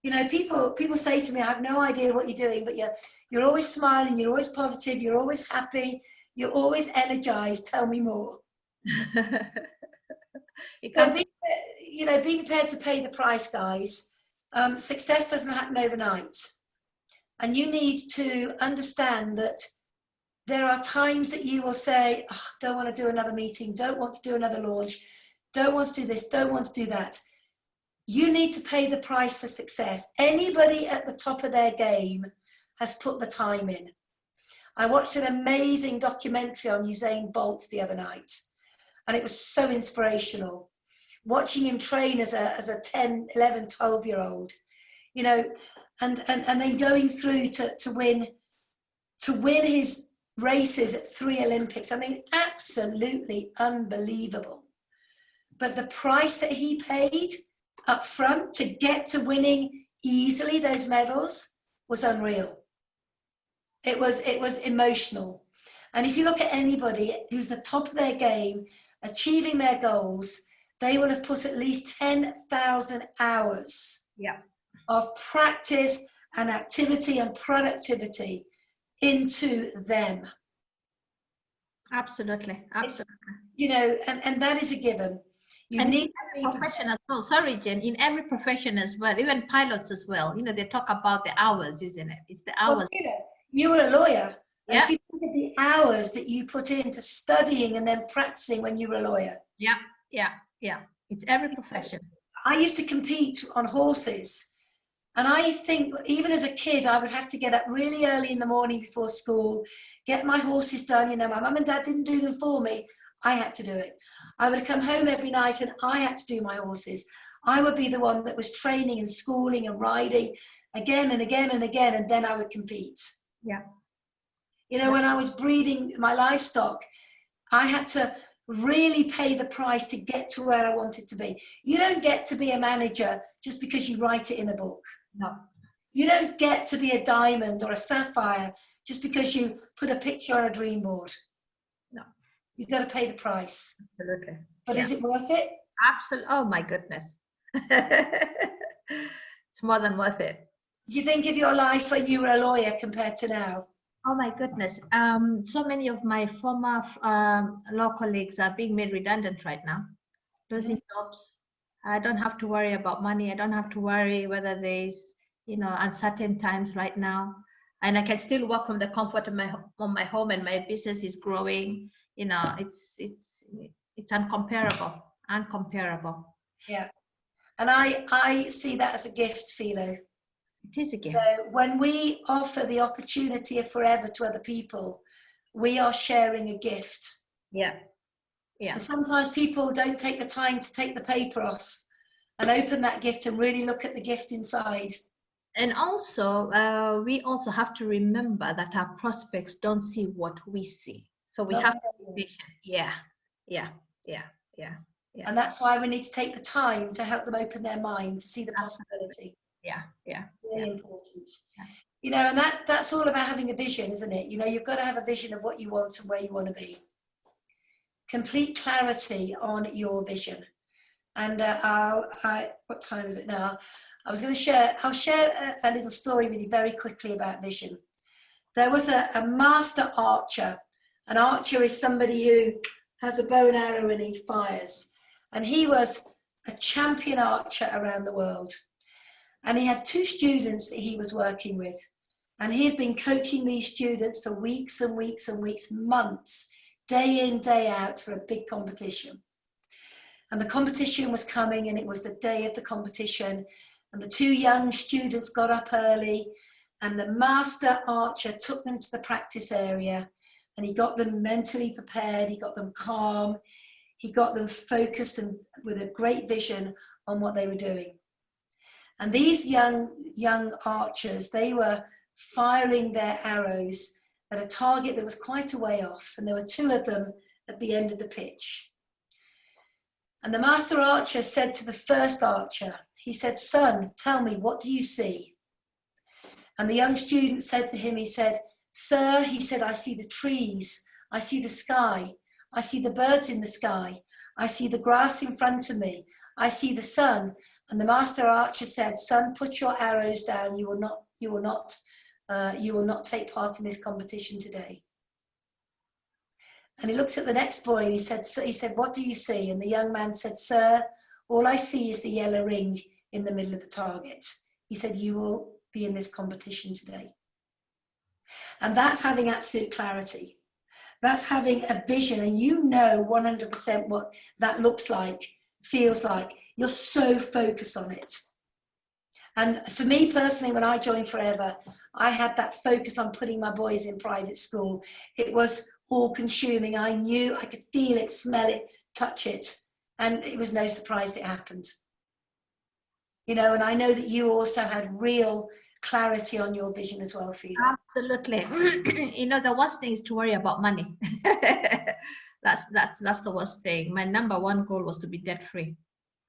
You know, people say to me, I have no idea what you're doing, but you're always smiling, you're always positive, you're always happy, you're always energized. Tell me more. So be prepared to pay the price, guys. Success doesn't happen overnight. And you need to understand that there are times that you will say, oh, don't want to do another meeting, don't want to do another launch, don't want to do this, don't want to do that. You need to pay the price for success. Anybody at the top of their game has put the time in. I watched an amazing documentary on Usain Bolt the other night, and it was so inspirational. Watching him train as a 10, 11, 12-year-old, you know, and then going through to win his races at 3 Olympics. I mean, absolutely unbelievable. But the price that he paid up front to get to winning easily those medals was unreal. It was emotional. And if you look at anybody who's the top of their game, achieving their goals, they will have put at least 10,000 hours of practice and activity and productivity into them. Absolutely. You know, and that is a given. You and need in every profession as well. Sorry, Jen. In every profession as well, even pilots as well. You know, they talk about the hours, isn't it? It's the hours. Well, you were a lawyer. Yeah. If you think of the hours that you put into studying and then practicing when you were a lawyer. Yeah. It's every profession. I used to compete on horses. And I think even as a kid, I would have to get up really early in the morning before school, get my horses done. You know, my mum and dad didn't do them for me. I had to do it. I would come home every night and I had to do my horses. I would be the one that was training and schooling and riding again and again and again, and then I would compete. Yeah. You know, when I was breeding my livestock, I had to really pay the price to get to where I wanted to be. You don't get to be a manager just because you write it in a book. No. You don't get to be a diamond or a sapphire just because you put a picture on a dream board. No. You've got to pay the price. Absolutely. But is it worth it? Absolutely. Oh my goodness. It's more than worth it. You think of your life when you were a lawyer compared to now? Oh my goodness. So many of my former law colleagues are being made redundant right now, losing jobs. I don't have to worry about money. I don't have to worry whether there's, you know, uncertain times right now. And I can still work from the comfort of my home, and my business is growing. You know, it's uncomparable. Yeah. And I see that as a gift, Philo. It is a gift. So when we offer the opportunity of forever to other people, we are sharing a gift. Yeah. And sometimes people don't take the time to take the paper off and open that gift and really look at the gift inside. And also, we also have to remember that our prospects don't see what we see. So we have to be patient. Yeah. And that's why we need to take the time to help them open their mind to see the possibility. Yeah. Really important. Yeah. You know, and that's all about having a vision, isn't it? You know, you've got to have a vision of what you want and where you want to be. Complete clarity on your vision. And what time is it now? I'll share a little story with you very quickly about vision. There was a master archer. An archer is somebody who has a bow and arrow and he fires. And he was a champion archer around the world. And he had 2 students that he was working with. And he had been coaching these students for weeks and weeks and weeks, months, day in, day out for a big competition. And the competition was coming, and it was the day of the competition. And the 2 young students got up early, and the master archer took them to the practice area, and he got them mentally prepared. He got them calm. He got them focused and with a great vision on what they were doing. And these young archers, they were firing their arrows at a target that was quite a way off. And there were 2 of them at the end of the pitch. And the master archer said to the first archer, he said, "Son, tell me, what do you see?" And the young student said to him, he said, "Sir," he said, "I see the trees, I see the sky, I see the birds in the sky, I see the grass in front of me, I see the sun." And the master archer said, "Son, put your arrows down. You will not take part in this competition today." And he looked at the next boy and he said, "What do you see?" And the young man said, "Sir, all I see is the yellow ring in the middle of the target." He said, "You will be in this competition today." And that's having absolute clarity. That's having a vision, and you know 100% what that looks like, feels like. You're so focused on it. And for me personally, when I joined Forever, I had that focus on putting my boys in private school. It was all consuming. I knew, I could feel it, smell it, touch it. And it was no surprise it happened. You know, and I know that you also had real clarity on your vision as well, Phila. Absolutely. You know, the worst thing is to worry about money. That's the worst thing. My number one goal was to be debt free.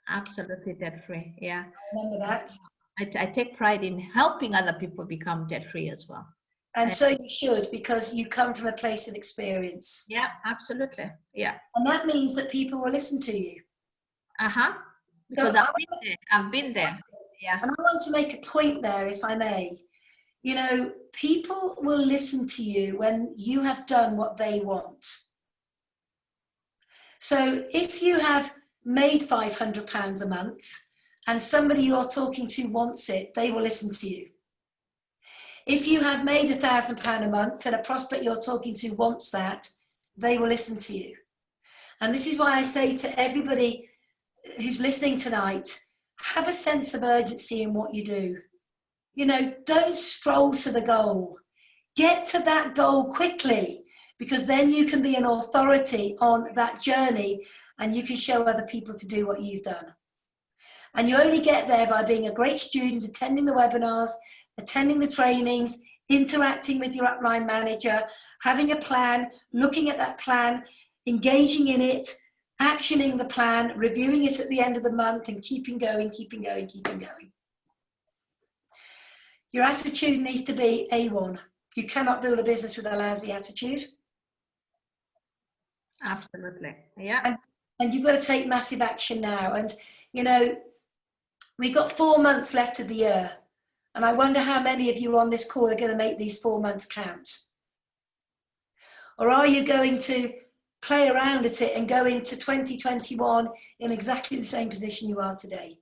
Absolutely debt free. Yeah. I remember that. I take pride in helping other people become debt free as well. And so you should, because you come from a place of experience. Yeah, absolutely. Yeah. And that means that people will listen to you. Because So I've been there. Yeah. And I want to make a point there, if I may. You know, people will listen to you when you have done what they want. So if you have made £500 a month and somebody you're talking to wants it, they will listen to you. If you have made £1,000 a month and a prospect you're talking to wants that, they will listen to you. And this is why I say to everybody who's listening tonight, have a sense of urgency in what you do. You know, don't stroll to the goal. Get to that goal quickly, because then you can be an authority on that journey and you can show other people to do what you've done. And you only get there by being a great student, attending the webinars, attending the trainings, interacting with your upline manager, having a plan, looking at that plan, engaging in it, actioning the plan, reviewing it at the end of the month, and keeping going, keeping going, keeping going. Your attitude needs to be A1. You cannot build a business with a lousy attitude. Absolutely. Yeah. And you've got to take massive action now. And, you know, we've got 4 months left of the year. And I wonder how many of you on this call are going to make these 4 months count. Or are you going to play around at it and go into 2021 in exactly the same position you are today?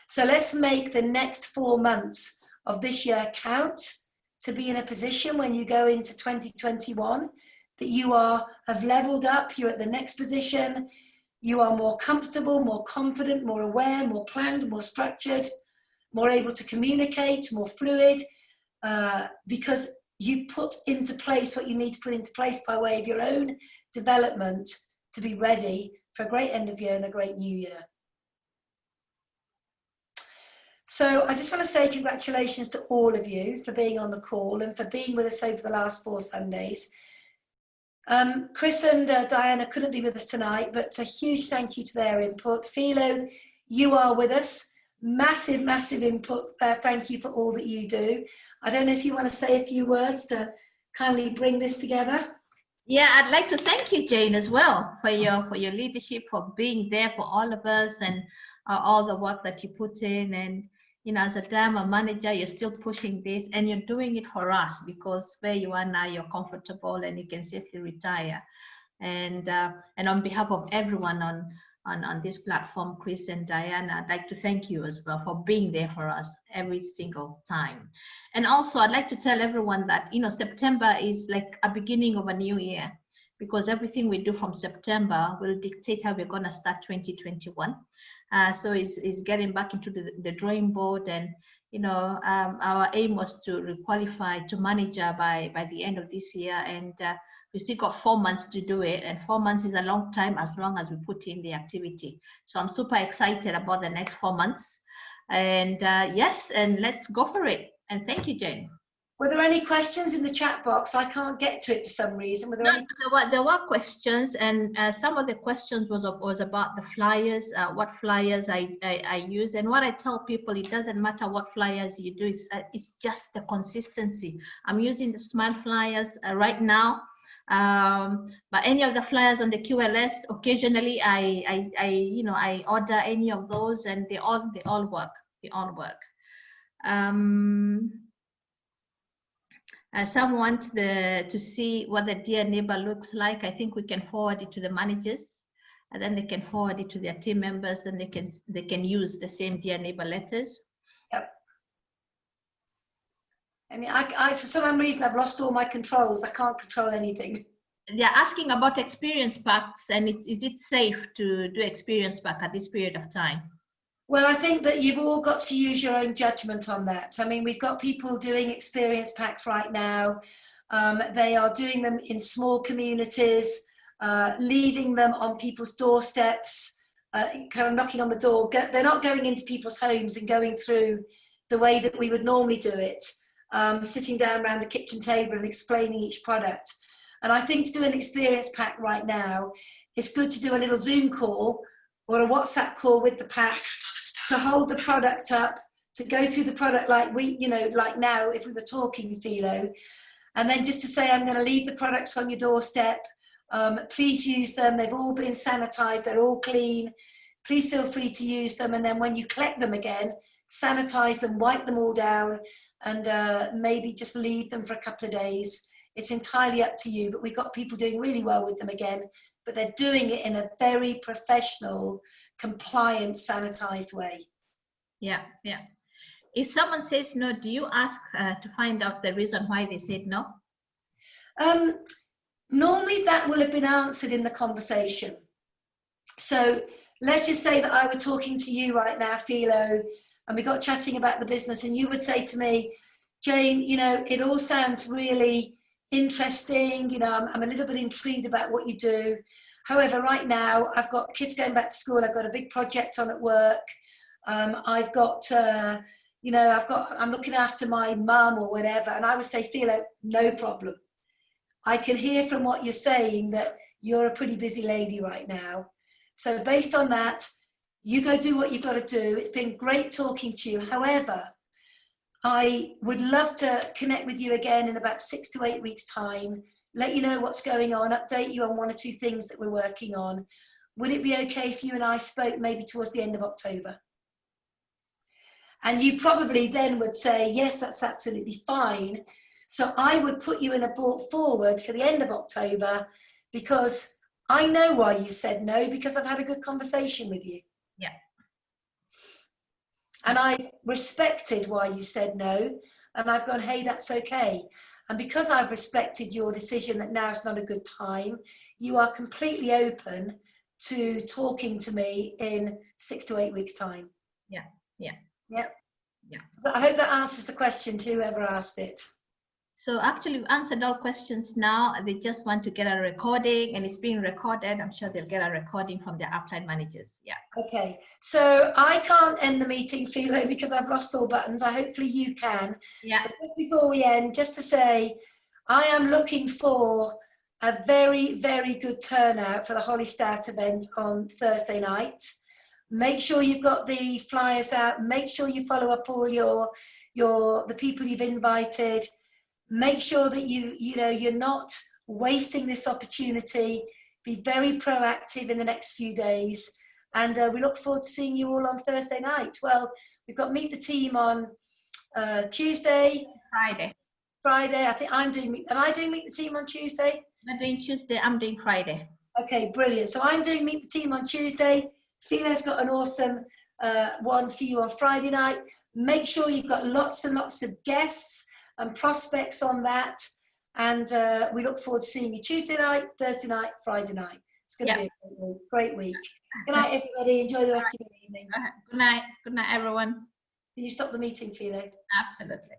So let's make the next 4 months of this year count, to be in a position when you go into 2021 that you have leveled up, you're at the next position, you are more comfortable, more confident, more aware, more planned, more structured, more able to communicate, more fluid, because you've put into place what you need to put into place by way of your own development to be ready for a great end of year and a great new year. So I just want to say congratulations to all of you for being on the call and for being with us over the last 4 Sundays. Chris and Diana couldn't be with us tonight, but a huge thank you to their input. Philo, you are with us. Massive, massive input. Thank you for all that you do. I don't know if you want to say a few words to kindly bring this together. Yeah, I'd like to thank you, Jane, as well, for your leadership, for being there for all of us, and all the work that you put in. And you know, as a diamond manager, you're still pushing this, and you're doing it for us, because where you are now, you're comfortable and you can safely retire. And on behalf of everyone on this platform, Chris and Diana, I'd like to thank you as well for being there for us every single time. And also, I'd like to tell everyone that, you know, September is like a beginning of a new year, because everything we do from September will dictate how we're going to start 2021. So it's getting back into the drawing board, and you know, our aim was to requalify to manager by the end of this year, and we still got 4 months to do it, and 4 months is a long time as long as we put in the activity. So I'm super excited about the next 4 months, and yes, and let's go for it. And thank you, Jane. Were there any questions in the chat box? I can't get to it for some reason. Were there any? There were questions, and some of the questions was about the flyers, what flyers I use, and what I tell people, it doesn't matter what flyers you do, it's just the consistency. I'm using the Smile flyers right now, but any of the flyers on the QLS, occasionally I order any of those, and they all work. They all work. Some want to see what the Dear Neighbor looks like. I think we can forward it to the managers, and then they can forward it to their team members. Then they can use the same Dear Neighbor letters. Yep. I mean, I for some reason I've lost all my controls. I can't control anything. They're asking about experience packs, and is it safe to do experience pack at this period of time? Well, I think that you've all got to use your own judgment on that. I mean, we've got people doing experience packs right now. They are doing them in small communities, leaving them on people's doorsteps, kind of knocking on the door. They're not going into people's homes and going through the way that we would normally do it, sitting down around the kitchen table and explaining each product. And I think to do an experience pack right now, it's good to do a little Zoom call or a WhatsApp call with the pack, to hold the product up, to go through the product like like now, if we were talking, Philo, and then just to say, I'm going to leave the products on your doorstep. Please use them. They've all been sanitized. They're all clean. Please feel free to use them. And then when you collect them again, sanitize them, wipe them all down, and maybe just leave them for a couple of days. It's entirely up to you, but we've got people doing really well with them again, but they're doing it in a very professional, compliant, sanitized way. Yeah. If someone says no, do you ask to find out the reason why they said no? Normally that will have been answered in the conversation. So let's just say that I were talking to you right now, Philo, and we got chatting about the business, and you would say to me, Jane, it all sounds really interesting. I'm a little bit intrigued about what you do. However, right now I've got kids going back to school. I've got a big project on at work. I'm looking after my mum or whatever. And I would say, Philo, no problem. I can hear from what you're saying that you're a pretty busy lady right now. So based on that, you go do what you've got to do. It's been great talking to you. However, I would love to connect with you again in about 6 to 8 weeks' time, let you know what's going on, update you on 1 or 2 things that we're working on. Would it be okay if you and I spoke maybe towards the end of October? And you probably then would say, yes, that's absolutely fine. So I would put you in a brought forward for the end of October, because I know why you said no, because I've had a good conversation with you. Yeah. And I respected why you said no, and I've gone, hey, that's okay. And because I've respected your decision that now's not a good time, you are completely open to talking to me in 6 to 8 weeks' time. Yeah. So I hope that answers the question to whoever asked it. So actually we've answered all questions now. They just want to get a recording, and it's being recorded. I'm sure they'll get a recording from their upline managers. Yeah. Okay, so I can't end the meeting, Philo, because I've lost all buttons. Hopefully you can. Yeah. But just before we end, just to say, I am looking for a very, very good turnout for the Holly Stout event on Thursday night. Make sure you've got the flyers out. Make sure you follow up all the people you've invited. Make sure that you're not wasting this opportunity. Be very proactive in the next few days. And we look forward to seeing you all on Thursday night. Well, we've got Meet the Team on Tuesday. Friday. I think am I doing Meet the Team on Tuesday? I'm doing Tuesday, I'm doing Friday. Okay, brilliant. So I'm doing Meet the Team on Tuesday. Philo's got an awesome one for you on Friday night. Make sure you've got lots and lots of guests and prospects on that. And we look forward to seeing you Tuesday night, Thursday night, Friday night. It's going to be a great week. Good night, everybody. Enjoy the rest of your evening. Good night. Good night, everyone. Can you stop the meeting, Philo? Absolutely.